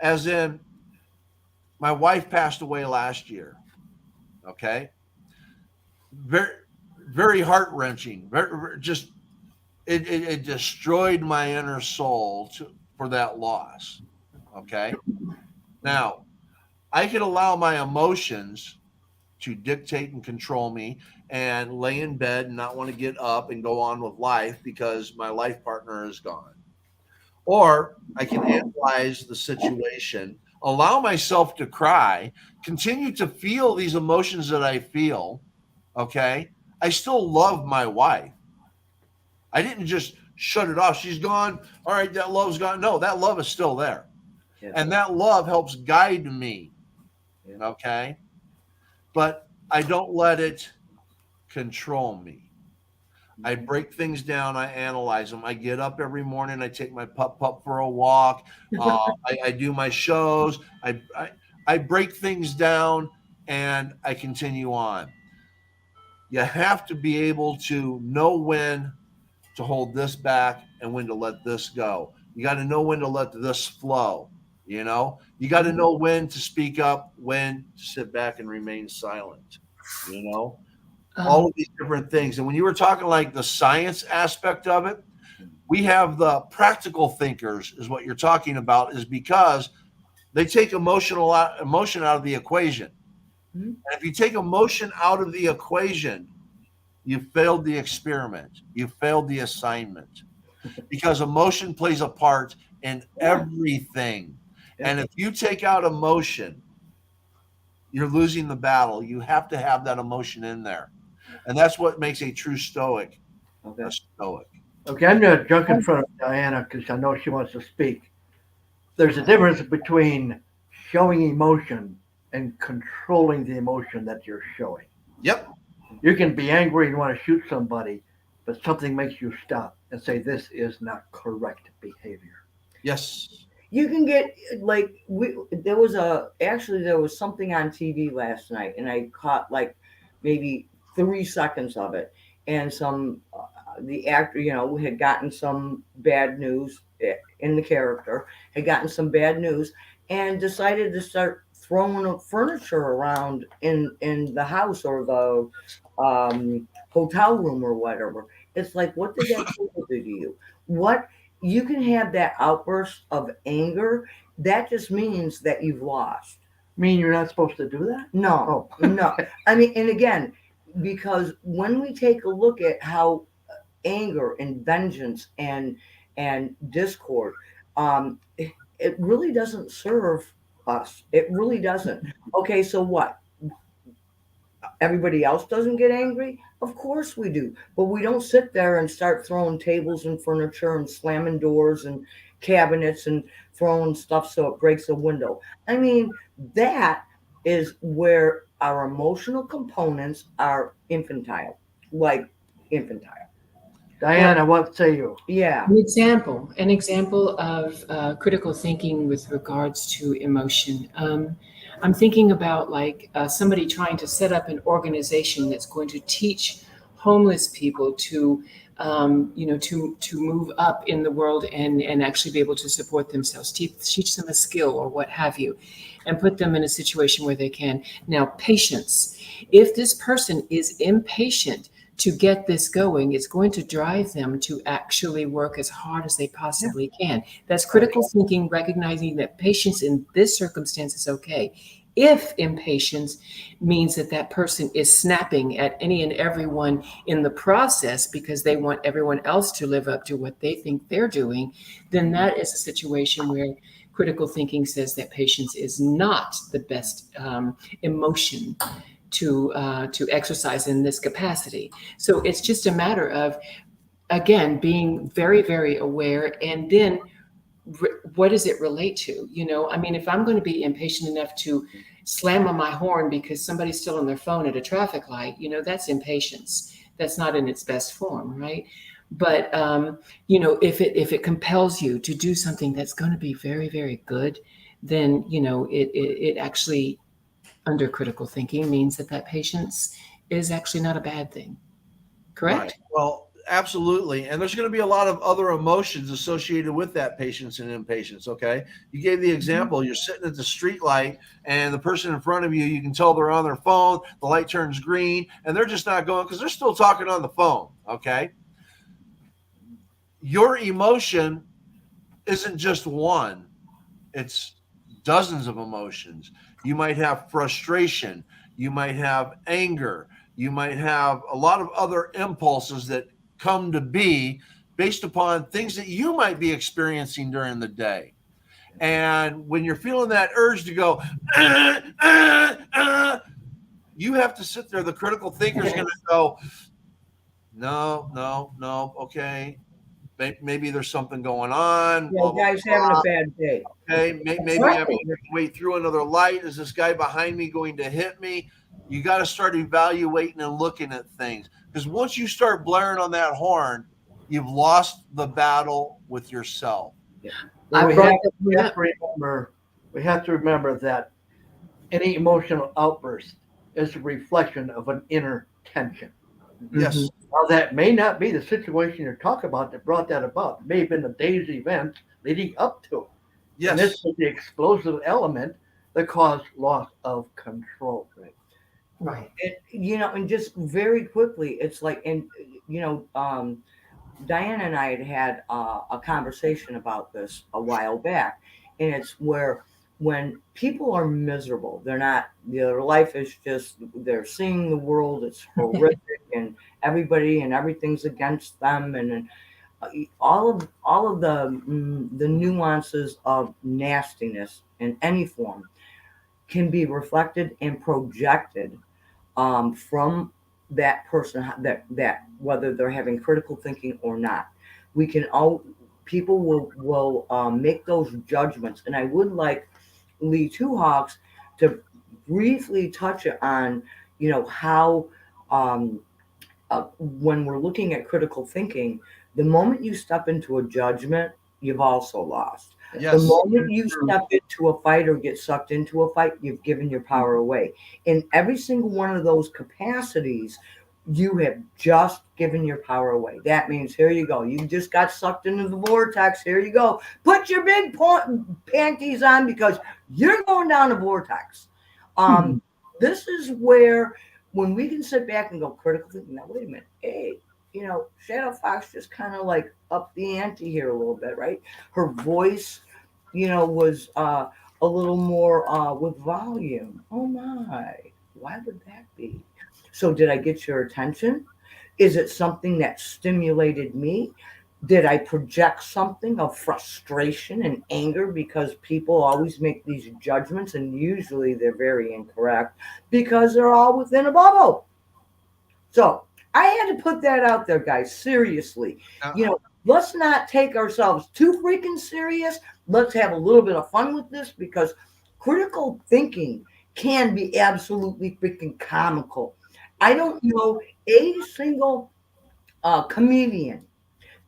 As in, my wife passed away last year. Okay. Very heart wrenching. Just it destroyed my inner soul for that loss. Okay. Now, I could allow my emotions to dictate and control me and lay in bed and not want to get up and go on with life because my life partner is gone. Or I can analyze the situation, allow myself to cry, continue to feel these emotions that I feel. Okay. I still love my wife. I didn't just shut it off. She's gone. All right, that love's gone. No, that love is still there. Yeah. And that love helps guide me. Yeah. Okay. But I don't let it control me. I break things down. I analyze them. I get up every morning. I take my pup for a walk. I do my shows. I break things down and I continue on. You have to be able to know when to hold this back and when to let this go. You got to know when to let this flow. You got to know when to speak up, when to sit back and remain silent. All of these different things. And when you were talking like the science aspect of it, we have the practical thinkers is what you're talking about, is because they take emotion out of the equation. Mm-hmm. And if you take emotion out of the equation, you failed the experiment. You failed the assignment because emotion plays a part in everything. Yeah. And if you take out emotion, you're losing the battle. You have to have that emotion in there. And that's what makes a true stoic a stoic. Okay, I'm going to jump in front of Diana because I know she wants to speak. There's a difference between showing emotion and controlling the emotion that you're showing. Yep. You can be angry and want to shoot somebody, but something makes you stop and say, this is not correct behavior. Yes. You can get like there was something on TV last night, and I caught like maybe 3 seconds of it, and the actor, had gotten some bad news in the character, had gotten some bad news, and decided to start throwing furniture around in the house or the hotel room or whatever. It's like, what did that do to you? What You can have that outburst of anger. That just means that you've lost. Mean you're not supposed to do that? No, Oh. no. I mean, and again, because when we take a look at how anger and vengeance and discord, it really doesn't serve us. It really doesn't. Okay, so what? Everybody else doesn't get angry? Of course we do. But we don't sit there and start throwing tables and furniture and slamming doors and cabinets and throwing stuff so it breaks a window. I mean, that is where our emotional components are infantile, like infantile. Diana, what say you? Yeah. An example of critical thinking with regards to emotion. I'm thinking about like somebody trying to set up an organization that's going to teach homeless people to, to move up in the world and actually be able to support themselves, teach them a skill or what have you, and put them in a situation where they can. Now, patience. If this person is impatient to get this going, it's going to drive them to actually work as hard as they possibly can. That's critical thinking, recognizing that patience in this circumstance is okay. If impatience means that that person is snapping at any and everyone in the process because they want everyone else to live up to what they think they're doing, then that is a situation where critical thinking says that patience is not the best emotion to exercise in this capacity. So it's just a matter of, again, being very, very aware, and then what does it relate to? I mean, if I'm going to be impatient enough to slam on my horn because somebody's still on their phone at a traffic light, that's impatience. That's not in its best form, right? But if it compels you to do something that's going to be very, very good, then it actually, under critical thinking, means that patience is actually not a bad thing. Correct? Right. Well, absolutely. And there's going to be a lot of other emotions associated with that patience and impatience. Okay. You gave the example, you're sitting at the street light and the person in front of you, you can tell they're on their phone, the light turns green, and they're just not going because they're still talking on the phone. Okay. Your emotion isn't just one, it's dozens of emotions. You might have frustration, you might have anger, you might have a lot of other impulses that come to be based upon things that you might be experiencing during the day. And when you're feeling that urge to go, you have to sit there. The critical thinker is going to go, no, no, no, okay. Maybe there's something going on. Yeah, guy's having a bad day. Okay, maybe I have to wait through another light. Is this guy behind me going to hit me? You got to start evaluating and looking at things, because once you start blaring on that horn, you've lost the battle with yourself. Yeah. Well, we have to remember that any emotional outburst is a reflection of an inner tension. Yes. Now, that may not be the situation you're talking about that brought that about. It may have been the day's event leading up to it. Yes. And this was the explosive element that caused loss of control. Right. And just very quickly, it's like, Diana and I had a conversation about this a while back, and it's where when people are miserable, they're not, their life is just, they're seeing the world, it's horrific, and everybody and everything's against them, and all of the nuances of nastiness in any form can be reflected and projected from that person, that whether they're having critical thinking or not. We can all People will make those judgments, and I would like Lee Two Hawks to briefly touch on how when we're looking at critical thinking, the moment you step into a judgment, you've also lost. Yes. The moment you step into a fight or get sucked into a fight, you've given your power away. In every single one of those capacities, you have just given your power away. That means here you go. You just got sucked into the vortex. Here you go. Put your big panties on because you're going down a vortex. This is where when we can sit back and go critical thinking. Now, wait a minute. Hey, Shadow Fox just kind of like up the ante here a little bit, right? Her voice, was a little more with volume. Oh my, why would that be? So did I get your attention? Is it something that stimulated me? Did I project something of frustration and anger because people always make these judgments and usually they're very incorrect because they're all within a bubble. So I had to put that out there, guys. Seriously, let's not take ourselves too freaking serious. Let's have a little bit of fun with this because critical thinking can be absolutely freaking comical. I don't know a single comedian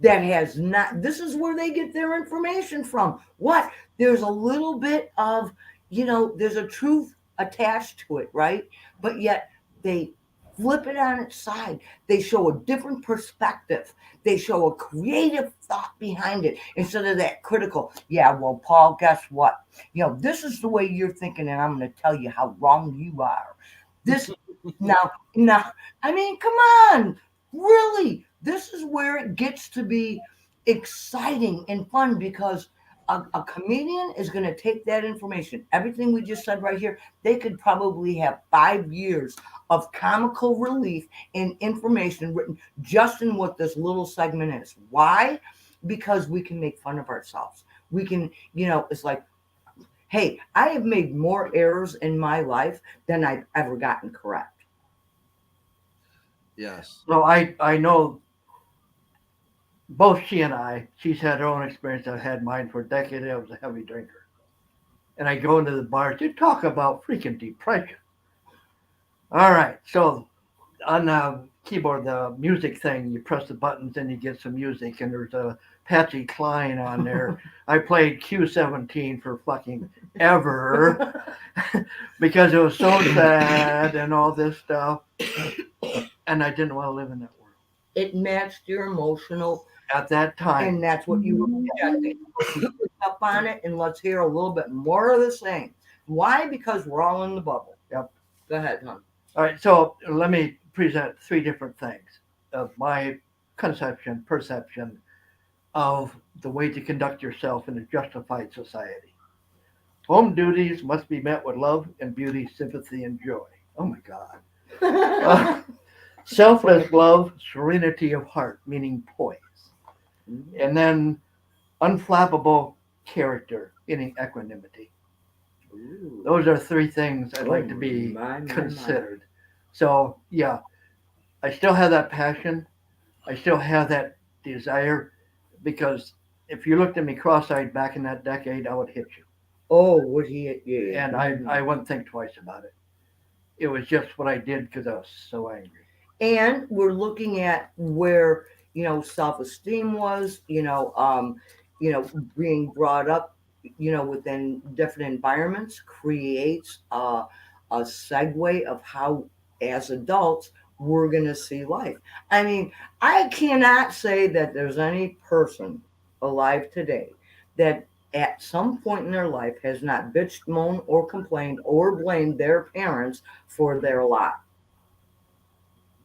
that has not. This is where they get their information from. What? There's a little bit of, there's a truth attached to it, right? But yet they flip it on its side. They show a different perspective. They show a creative thought behind it instead of that critical. Yeah, well, Paul, guess what? This is the way you're thinking, and I'm going to tell you how wrong you are. This now, I mean, come on, really. This is where it gets to be exciting and fun because a comedian is going to take that information, everything we just said right here. They could probably have 5 years of comical relief and information written just in what this little segment is. Why? Because we can make fun of ourselves. We can, it's like, hey, I have made more errors in my life than I've ever gotten correct. Yes. So I know both she and she's had her own experience. I've had mine for a decade. I was a heavy drinker. And I go into the bars to talk about freaking depression. All right. So on the keyboard, the music thing, you press the buttons and you get some music. And there's a Patsy Cline on there. I played Q17 for fucking ever because it was so sad and all this stuff. And I didn't want to live in that world. It matched your emotional at that time. And that's what you were projecting. Up on it, and let's hear a little bit more of the same. Why? Because we're all in the bubble. Yep. Go ahead, hon. All right, so let me present 3 different things of my perception of the way to conduct yourself in a justified society. Home duties must be met with love and beauty, sympathy, and joy. Oh my God. Selfless love, serenity of heart, meaning poise. And then unflappable character, meaning equanimity. Ooh. Those are 3 things I'd like to be considered. So, yeah, I still have that passion. I still have that desire because if you looked at me cross-eyed back in that decade, I would hit you. Oh, would he hit you? And I wouldn't think twice about it. It was just what I did because I was so angry. And we're looking at where, self-esteem was, being brought up, within different environments creates a segue of how, as adults, we're going to see life. I mean, I cannot say that there's any person alive today that at some point in their life has not bitched, moaned, or complained or blamed their parents for their lot.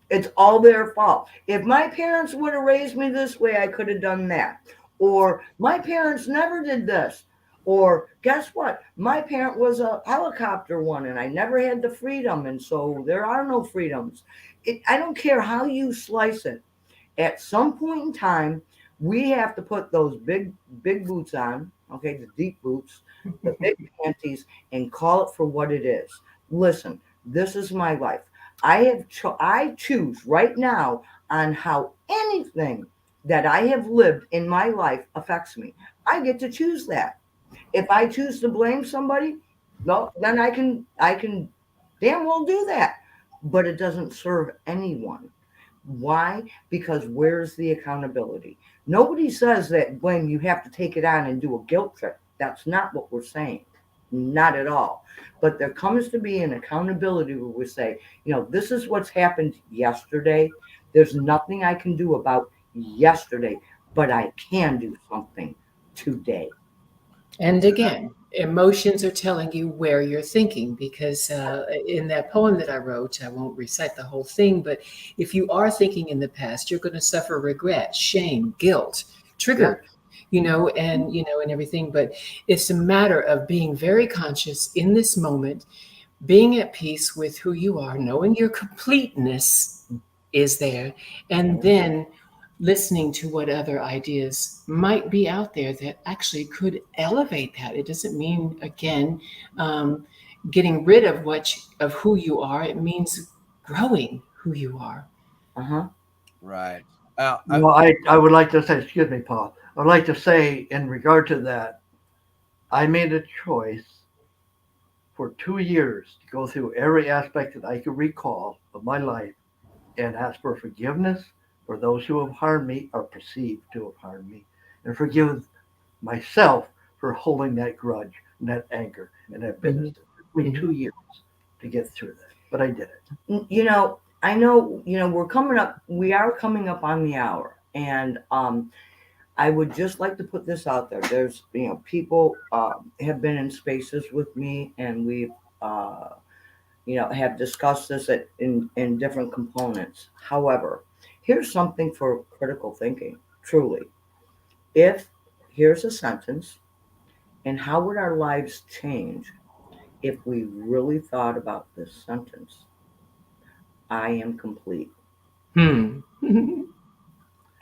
It's all their fault. If my parents would have raised me this way, I could have done that. Or my parents never did this. Or guess what? My parent was a helicopter one and I never had the freedom. And so there are no freedoms. I don't care how you slice it. At some point in time, we have to put those big boots on, okay, the deep boots, the big panties, and call it for what it is. Listen, this is my life. I choose right now on how anything that I have lived in my life affects me. I get to choose that. If I choose to blame somebody, no, then I can damn well do that. But it doesn't serve anyone. Why? Because where's the accountability? Nobody says that when you have to take it on and do a guilt trip. That's not what we're saying. Not at all. But there comes to be an accountability where we say, this is what's happened yesterday. There's nothing I can do about yesterday, but I can do something today. And again, emotions are telling you where you're thinking because in that poem that I wrote, I won't recite the whole thing, but if you are thinking in the past, you're going to suffer regret, shame, guilt, trigger, and everything. But it's a matter of being very conscious in this moment, being at peace with who you are, knowing your completeness is there, and then listening to what other ideas might be out there that actually could elevate that. It doesn't mean again getting rid of of who you are. It means growing who you are. Uh-huh. Right. Well, I would like to say, excuse me, Paul. I would like to say in regard to that, I made a choice for 2 years to go through every aspect that I could recall of my life and ask for forgiveness for those who have harmed me or perceived to have harmed me, and forgive myself for holding that grudge and that anger and that bitterness. It took me 2 years to get through that, but I did it. I know, we are coming up on the hour, and I would just like to put this out there. There's, people have been in spaces with me, and we've, have discussed this in different components. However, here's something for critical thinking, truly. If here's a sentence, and how would our lives change if we really thought about this sentence? I am complete. Hmm.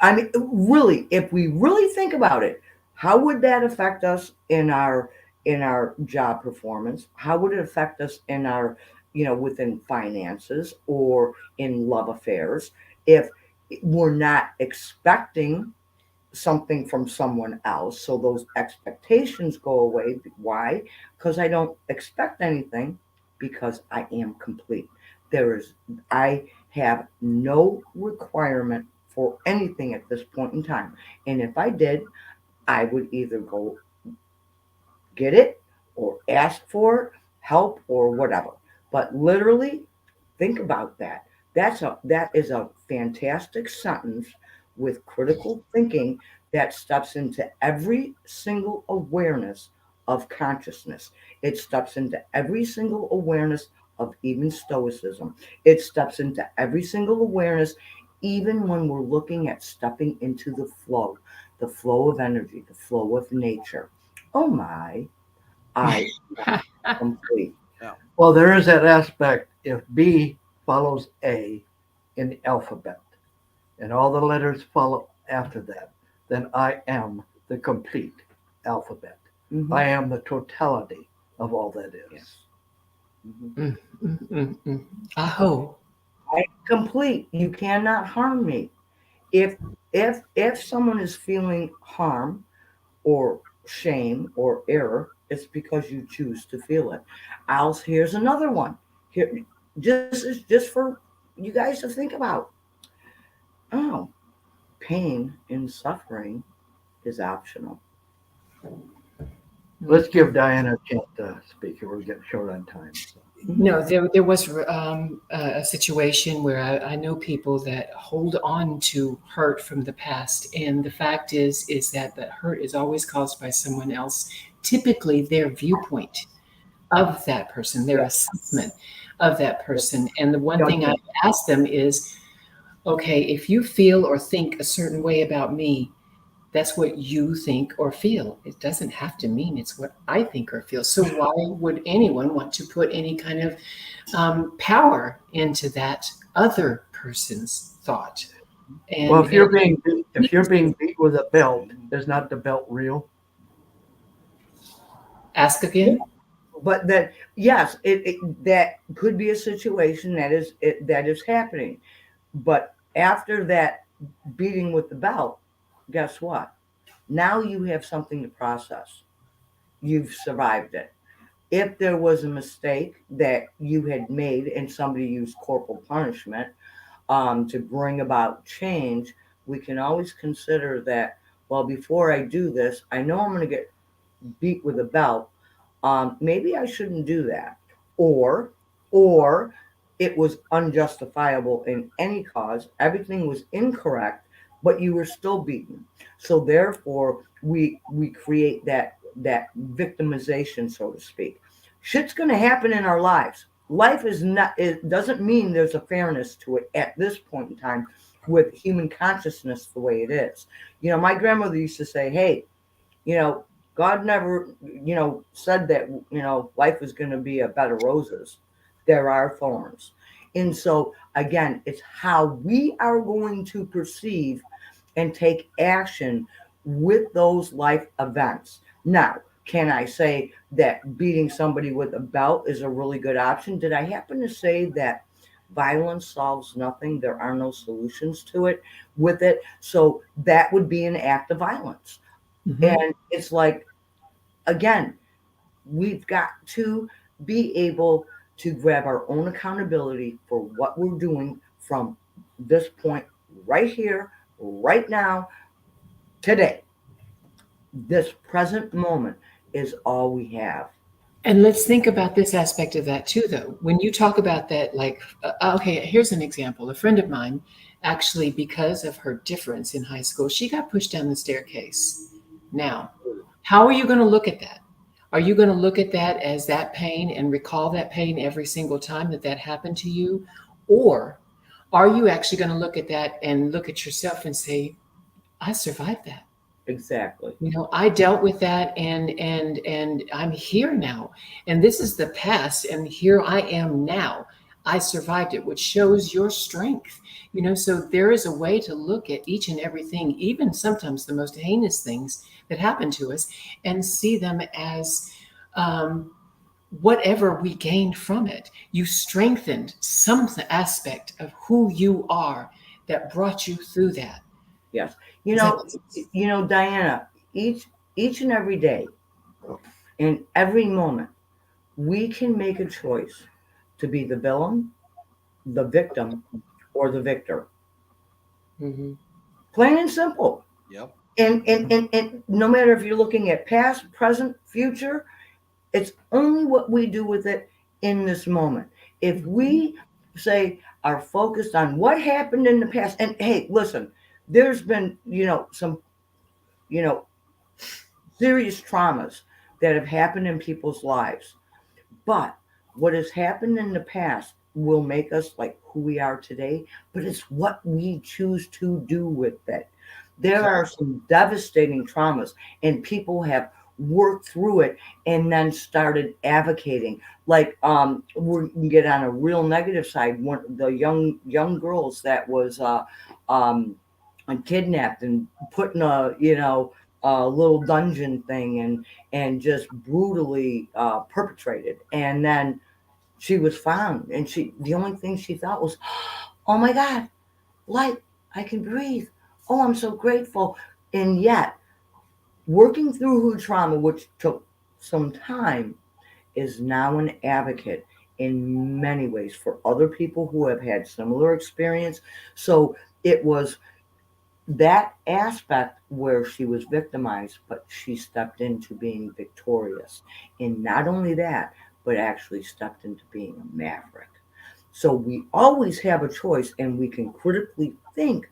I mean, really, if we really think about it, how would that affect us in our job performance? How would it affect us in our, within finances or in love affairs if we're not expecting something from someone else? So those expectations go away. Why? Because I don't expect anything because I am complete. I have no requirement for anything at this point in time. And if I did, I would either go get it or ask for help or whatever. But literally, think about that. That is a fantastic sentence with critical thinking that steps into every single awareness of consciousness. It steps into every single awareness of even stoicism. It steps into every single awareness, even when we're looking at stepping into the flow of energy, the flow of nature. Oh my, I am complete. Yeah. Well, there is that aspect. If B follows A in the alphabet and all the letters follow after that, then I am the complete alphabet. Mhm. I am the totality of all that is. Yes. Mhm. Mm, mm, mm, mm. Aho. I'm complete. You cannot harm me. If someone is feeling harm or shame or error, it's because you choose to feel it. Here's another one. Here, just for you guys to think about. Oh, pain and suffering is optional. Let's give Diana a chance to speak. We're getting short on time. So. No, there was a situation where I know people that hold on to hurt from the past, and the fact is that the hurt is always caused by someone else, typically their viewpoint of that person, their Yes. assessment of that person. And the one thing I ask them is, okay, if you feel or think a certain way about me, that's what you think or feel. It doesn't have to mean it's what I think or feel. So why would anyone want to put any kind of power into that other person's thought? And, Well, if you're being beat with a belt, is not the belt real? ask again. But that yes, that could be a situation that is happening. But after that beating with the belt, guess what? Now you have something to process. You've survived it. If there was a mistake that you had made and somebody used corporal punishment, to bring about change, we can always consider that, well, before I do this, I know I'm going to get beat with a belt. Maybe I shouldn't do that. Or, or it was unjustifiable in any cause. Everything was incorrect, but you were still beaten. So therefore, we create that victimization, so to speak. Shit's going to happen in our lives. Life is not. It doesn't mean there's a fairness to it at this point in time with human consciousness the way it is. You know, my grandmother used to say, "Hey, you know, God never, said that, life is going to be a bed of roses. There are thorns." And so, again, it's how we are going to perceive and take action with those life events. Now, can I say that beating somebody with a belt is a really good option? Did I happen to say that violence solves nothing? There are no solutions to it with it. So that would be an act of violence. Mhm. And it's like, again, we've got to be able to grab our own accountability for what we're doing from this point right here, right now, today. This present moment is all we have. And let's think about this aspect of that too, though. When you talk about that, like, okay, here's an example. A friend of mine, actually, because of her difference in high school, she got pushed down the staircase. Now, how are you going to look at that? Are you going to look at that as that pain and recall that pain every single time that that happened to you? Or are you actually going to look at that and look at yourself and say, I survived that? Exactly. I dealt with that, and I'm here now, and this is the past, and here I am now. I survived it, which shows your strength. So there is a way to look at each and everything, even sometimes the most heinous things that happen to us, and see them as whatever we gained from it. You strengthened some aspect of who you are that brought you through that. Yes. Does that make sense? Diana, each and every day, in every moment, we can make a choice to be the villain, the victim, or the victor. Mhm. Plain and simple. Yep. And no matter if you're looking at past, present, future, it's only what we do with it in this moment. If we say are focused on what happened in the past, and hey, listen, there's been, some, you know, serious traumas that have happened in people's lives. But what has happened in the past will make us like who we are today, but it's what we choose to do with it. There are some devastating traumas, and people have worked through it and then started advocating. Like, we can get on a real negative side. One the young girls that was um, kidnapped and put in a little dungeon thing and just brutally perpetrated. And then she was found, and the only thing she thought was, "Oh my God, light! I can breathe. Oh, I'm so grateful." And yet, working through her trauma, which took some time, is now an advocate in many ways for other people who have had similar experience. So it was that aspect where she was victimized, but she stepped into being victorious. And not only that, but actually stepped into being a maverick. So we always have a choice, and we can critically think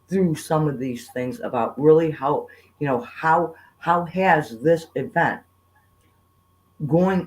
through some of these things about really how has this event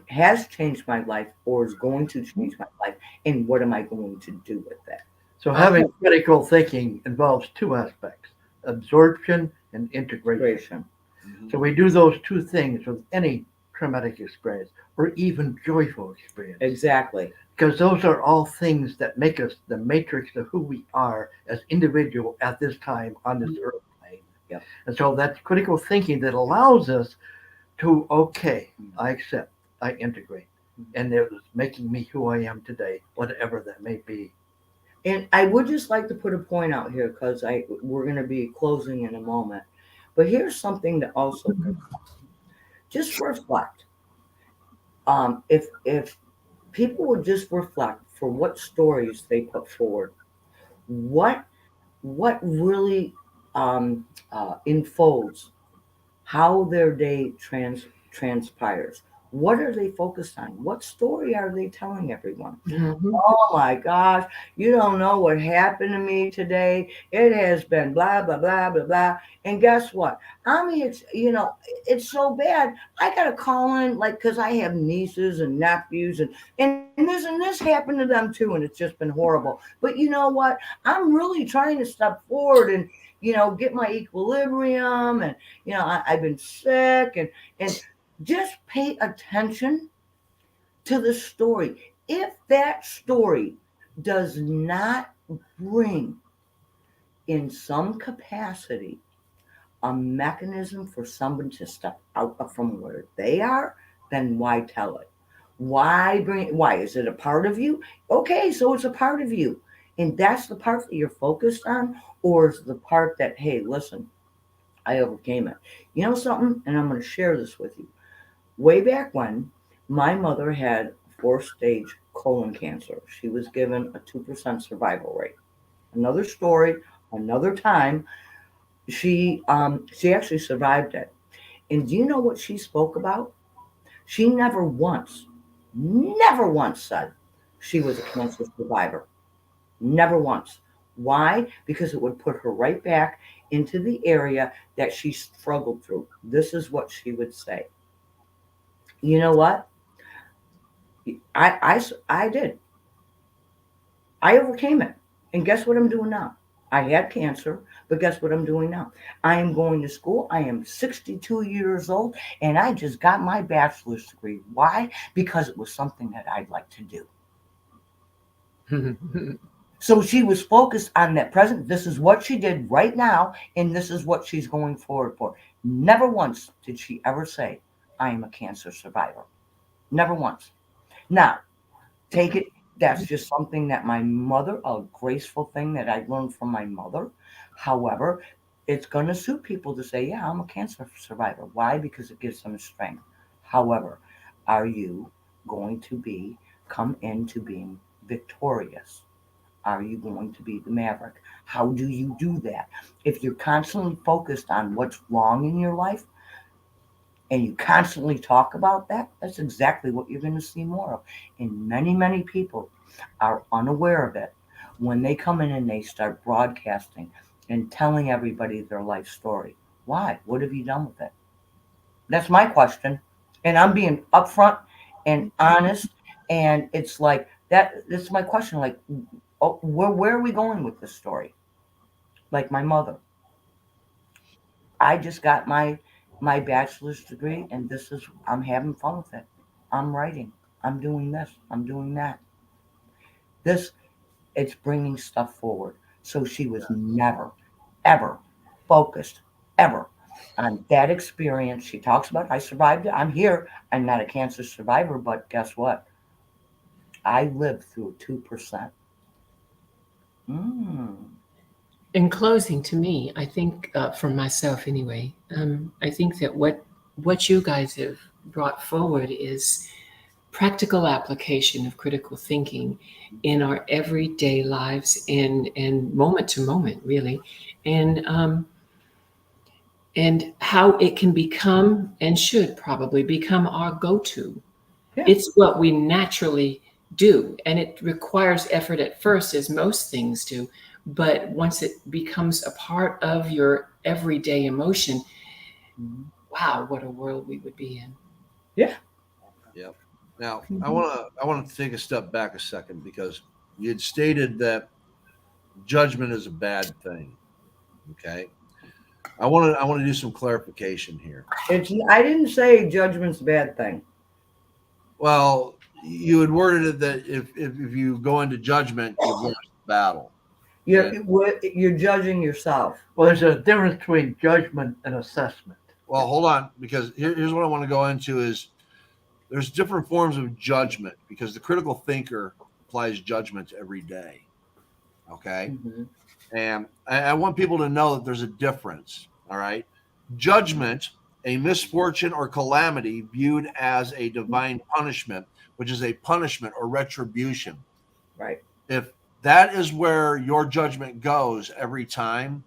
has changed my life or is going to change my life, and what am I going to do with that? So having critical thinking involves two aspects: absorption and integration. Mhm. So we do those two things with any traumatic experience or even joyful experience. Exactly. Because those are all things that make us the matrix of who we are as individual at this time on this earth plane. Yep. And so that's critical thinking that allows us to, okay, I accept, I integrate, and it was making me who I am today, whatever that may be. And I would just like to put a point out here because we're going to be closing in a moment. But here's something to also just reflect. If people would just reflect for what stories they put forward, what really unfolds how their day transpires. What are they focused on? What story are they telling everyone? Mhm. Oh my gosh, you don't know what happened to me today. It has been blah, blah, blah, blah, blah. And guess what? I mean, it's so bad. I got to call in, like, because I have nieces and nephews, and this happened to them too. And it's just been horrible. But you know what? I'm really trying to step forward and, get my equilibrium. And, I've been sick and just pay attention to the story. If that story does not bring, in some capacity, a mechanism for someone to step out from where they are, then why tell it? Why bring it? Why? Is it a part of you? Okay, so it's a part of you. And that's the part that you're focused on, or is the part that, hey, listen, I overcame it. You know something? And I'm going to share this with you. Way back when, my mother had 4th-stage colon cancer. She was given a 2% survival rate. Another story, another time. She actually survived it. And do you know what she spoke about? She never once said she was a cancer survivor. Never once. Why? Because it would put her right back into the area that she struggled through. This is what she would say. You know what? I did. I overcame it. And guess what I'm doing now? I had cancer, but guess what I'm doing now? I am going to school. I am 62 years old, and I just got my bachelor's degree. Why? Because it was something that I'd like to do. So she was focused on that present. This is what she did right now, and this is what she's going forward for. Never once did she ever say, I am a cancer survivor. Never once. Now, take it. That's just something that my mother, a graceful thing that I learned from my mother. However, it's going to suit people to say, yeah, I'm a cancer survivor. Why? Because it gives them strength. However, are you going to come into being victorious? Are you going to be the maverick? How do you do that? If you're constantly focused on what's wrong in your life, and you constantly talk about that, that's exactly what you're going to see more of. And many, many people are unaware of it when they come in and they start broadcasting and telling everybody their life story. Why? What have you done with it? That's my question. And I'm being upfront and honest. And it's like that. That's my question. Like, oh, where are we going with this story? Like my mother. I just got my bachelor's degree, and this is I'm having fun with it. I'm writing. I'm doing this. I'm doing that. This it's bringing stuff forward. So she was never, ever focused ever on that experience. She talks about I survived it. I'm here. I'm not a cancer survivor, but guess what? I lived through 2%. Mm. In closing, to me, I think for myself anyway, I think that what you guys have brought forward is practical application of critical thinking in our everyday lives and moment to moment, really, and um, and how it can become and should probably become our go-to. Yeah. It's what we naturally do, and it requires effort at first, as most things do. But once it becomes a part of your everyday emotion, Mhm. wow, what a world we would be in. Yeah. Yep. Now, I Mhm. want to I want to take a step back a second because you had stated that judgment is a bad thing. Okay. I want to do some clarification here. I didn't say judgment's a bad thing. Well, you had worded it that if you go into judgment, you've lost the battle. And You're judging yourself. Well, there's a difference between judgment and assessment. well, hold on, because here's what I want to go into is there's different forms of judgment because the critical thinker applies judgment every day. Okay. Mhm. And I want people to know that there's a difference. All right. Judgment, a misfortune or calamity viewed as a divine punishment, which is a punishment or retribution. Right. If that is where your judgment goes every time.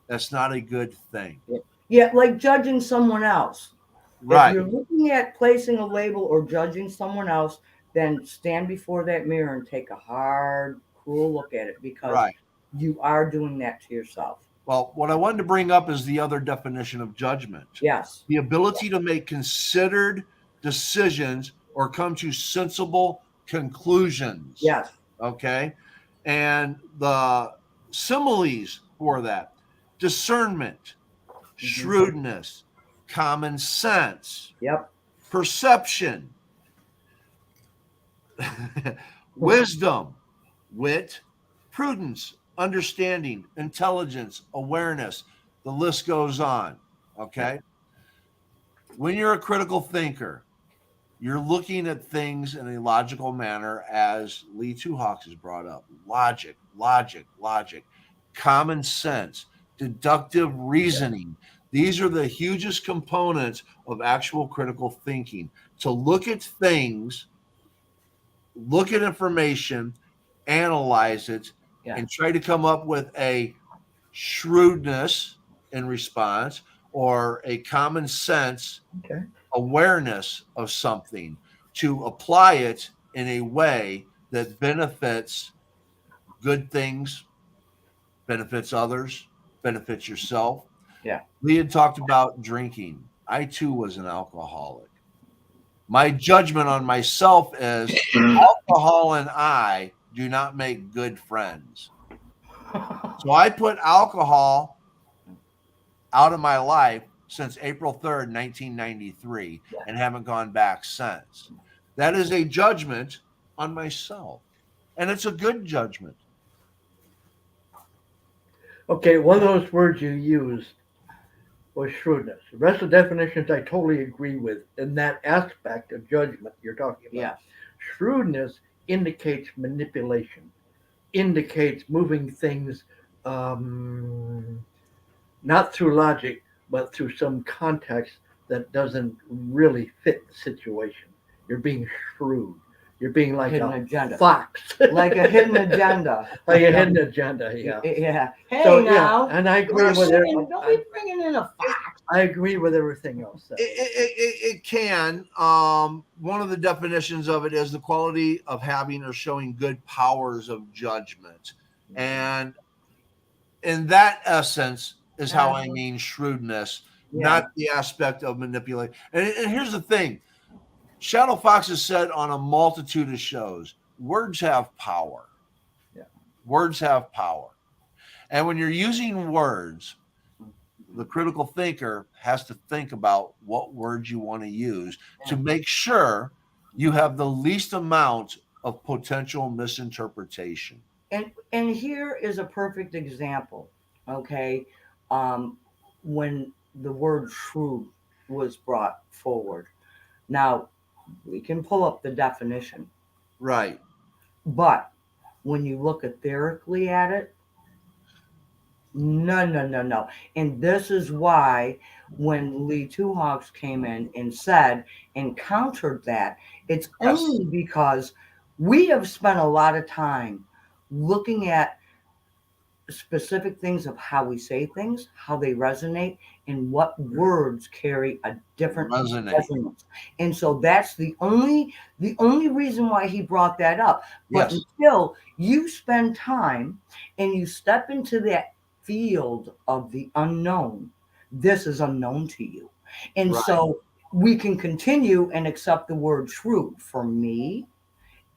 That's not a good thing. Yeah, like judging someone else. If Right. you're looking at placing a label or judging someone else, then stand before that mirror and take a hard, cruel look at it, because Right. you are doing that to yourself. Well, what I wanted to bring up is the other definition of judgment. Yes. The ability to make considered decisions or come to sensible conclusions. Yes. Okay. And the similes for that: discernment, shrewdness, common sense, Yep. perception, wisdom, wit, prudence, understanding, intelligence, awareness. The list goes on. Okay. When you're a critical thinker, you're looking at things in a logical manner, as Lee Two Hawks has brought up. Logic, common sense, deductive reasoning. These are the hugest components of actual critical thinking. To look at things, look at information, analyze it, and try to come up with a shrewdness in response, or a common sense awareness of something, to apply it in a way that benefits good things, benefits others, benefits yourself. Yeah. We had talked about drinking. I too was an alcoholic. My judgment on myself is alcohol and I do not make good friends. So I put alcohol out of my life since April 3rd, 1993, and haven't gone back since. That is a judgment on myself, and it's a good judgment. Okay, one of those words you used was shrewdness. The rest of the definitions I totally agree with in that aspect of judgment you're talking about. Yes. Shrewdness indicates manipulation, indicates moving things not through logic, but through some context that doesn't really fit the situation. You're being shrewd. You're being like Hidden a agenda. fox. Like a hidden agenda. Like a hidden agenda, yeah. Yeah. Hey, So, now. and I agree with Don't be bringing in a fox. I agree with everything else. It can. One of the definitions of it is the quality of having or showing good powers of judgment. And in that essence is how I mean shrewdness, not the aspect of manipulate. And here's the thing. Shadow Fox has said on a multitude of shows, words have power. Yeah. Words have power. And when you're using words, the critical thinker has to think about what words you want to use to make sure you have the least amount of potential misinterpretation. And here is a perfect example, okay? When the word shrewd was brought forward. Now, we can pull up the definition. Right. But when you look etherically at it, no. And this is why when Lee Two Hawks came in and said and countered that, it's only because we have spent a lot of time looking at specific things of how we say things, how they resonate, and what words carry a different resonance. And so that's the only reason why he brought that up. But until you spend time and you step into that field of the unknown, this is unknown to you. And so we can continue and accept the word shrewd. For me,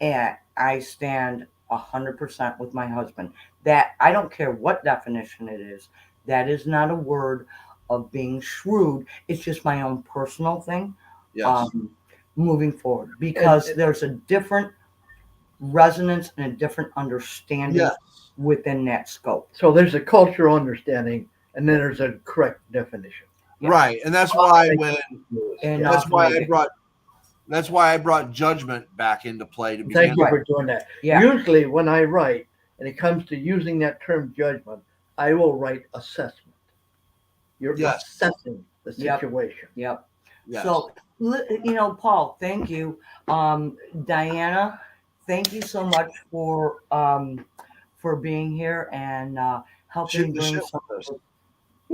and I stand 100% with my husband that I don't care what definition it is. That is not a word of being shrewd. It's just my own personal thing. Moving forward, because there's a different resonance and a different understanding within that scope. So there's a cultural understanding, and then there's a correct definition. Right, and that's why that's why I brought judgment back into play to begin. Thank you for doing that. Yeah. Usually, when I write, and it comes to using that term judgment, I will write assessment. You're assessing the situation. Yep. So, Paul, thank you. Diana, thank you so much for for being here and helping Shoot the bring shit some. with us.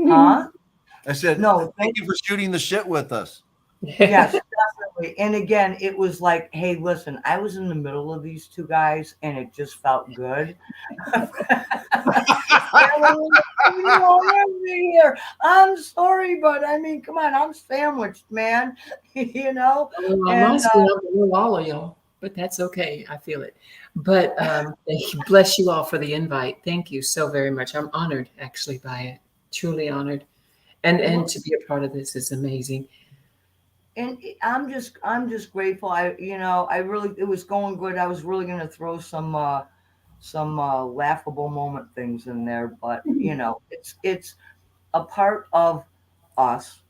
Huh? I said, No, thank you for shooting the shit with us. yes, definitely. And again, it was like, hey, listen, I was in the middle of these two guys and it just felt good. Here. I'm sorry, but I mean, come on, I'm sandwiched, man. you know, Oh, I and must be able to know all of y'all, but that's okay. I feel it. But bless you all for the invite. Thank you so very much. I'm honored actually by it. Truly honored. And to be a part of this is amazing. and I'm just grateful. I really, it was going good. I was really gonna throw some laughable moment things in there, but it's a part of us.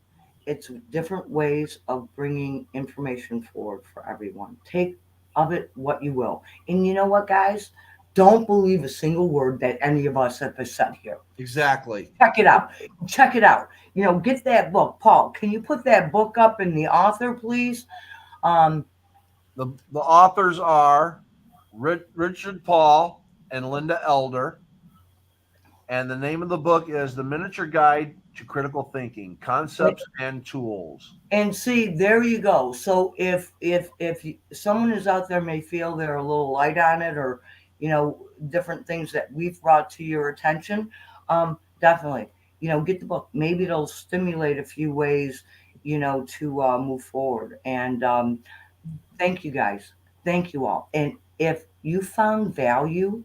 It's different ways of bringing information forward for everyone. Take of it what you will. And you know what, guys? Don't believe a single word that any of us have said here. Exactly. Check it out. Check it out. Get that book. Paul, can you put that book up in the author, please? The authors are Richard Paul and Linda Elder. And the name of the book is The Miniature Guide to Critical Thinking, Concepts and Tools. And see, there you go. So if someone is out there may feel they're a little light on it, or different things that we've brought to your attention, definitely get the book. Maybe it'll stimulate a few ways to move forward. And thank you guys. Thank you all. And if you found value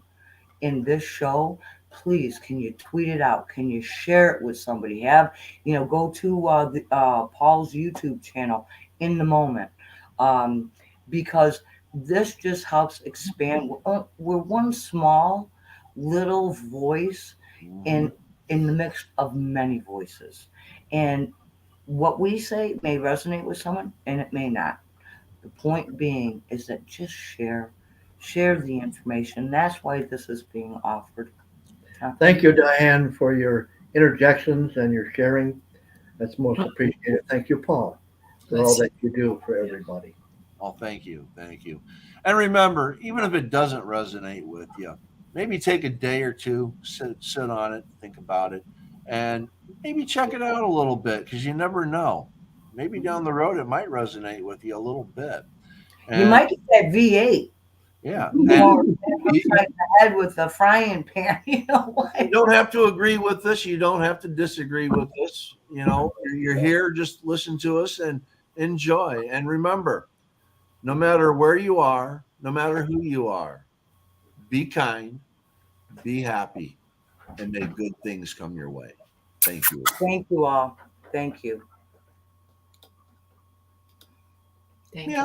in this show, please, can you tweet it out? Can you share it with somebody? Go to Paul's YouTube channel, In the Moment, because this just helps expand. We're one small little voice in the mix of many voices, and what we say may resonate with someone, and it may not. The point being is that just share the information. That's why this is being offered. Thank you, Diane, for your interjections and your sharing. That's most appreciated. Thank you, Paul, for all that you do for everybody. Oh, thank you. Thank you. And remember, even if it doesn't resonate with you, maybe take a day or two, sit on it, think about it, and maybe check it out a little bit, because you never know. Maybe down the road it might resonate with you a little bit. You might get that V8. Yeah. Or upside the head with a frying pan. You know what? You don't have to agree with us. You don't have to disagree with us. You're here. Just listen to us and enjoy. And remember, no matter where you are, no matter who you are, be kind, be happy, and may good things come your way. Thank you. Thank you all. Thank you. Thank you.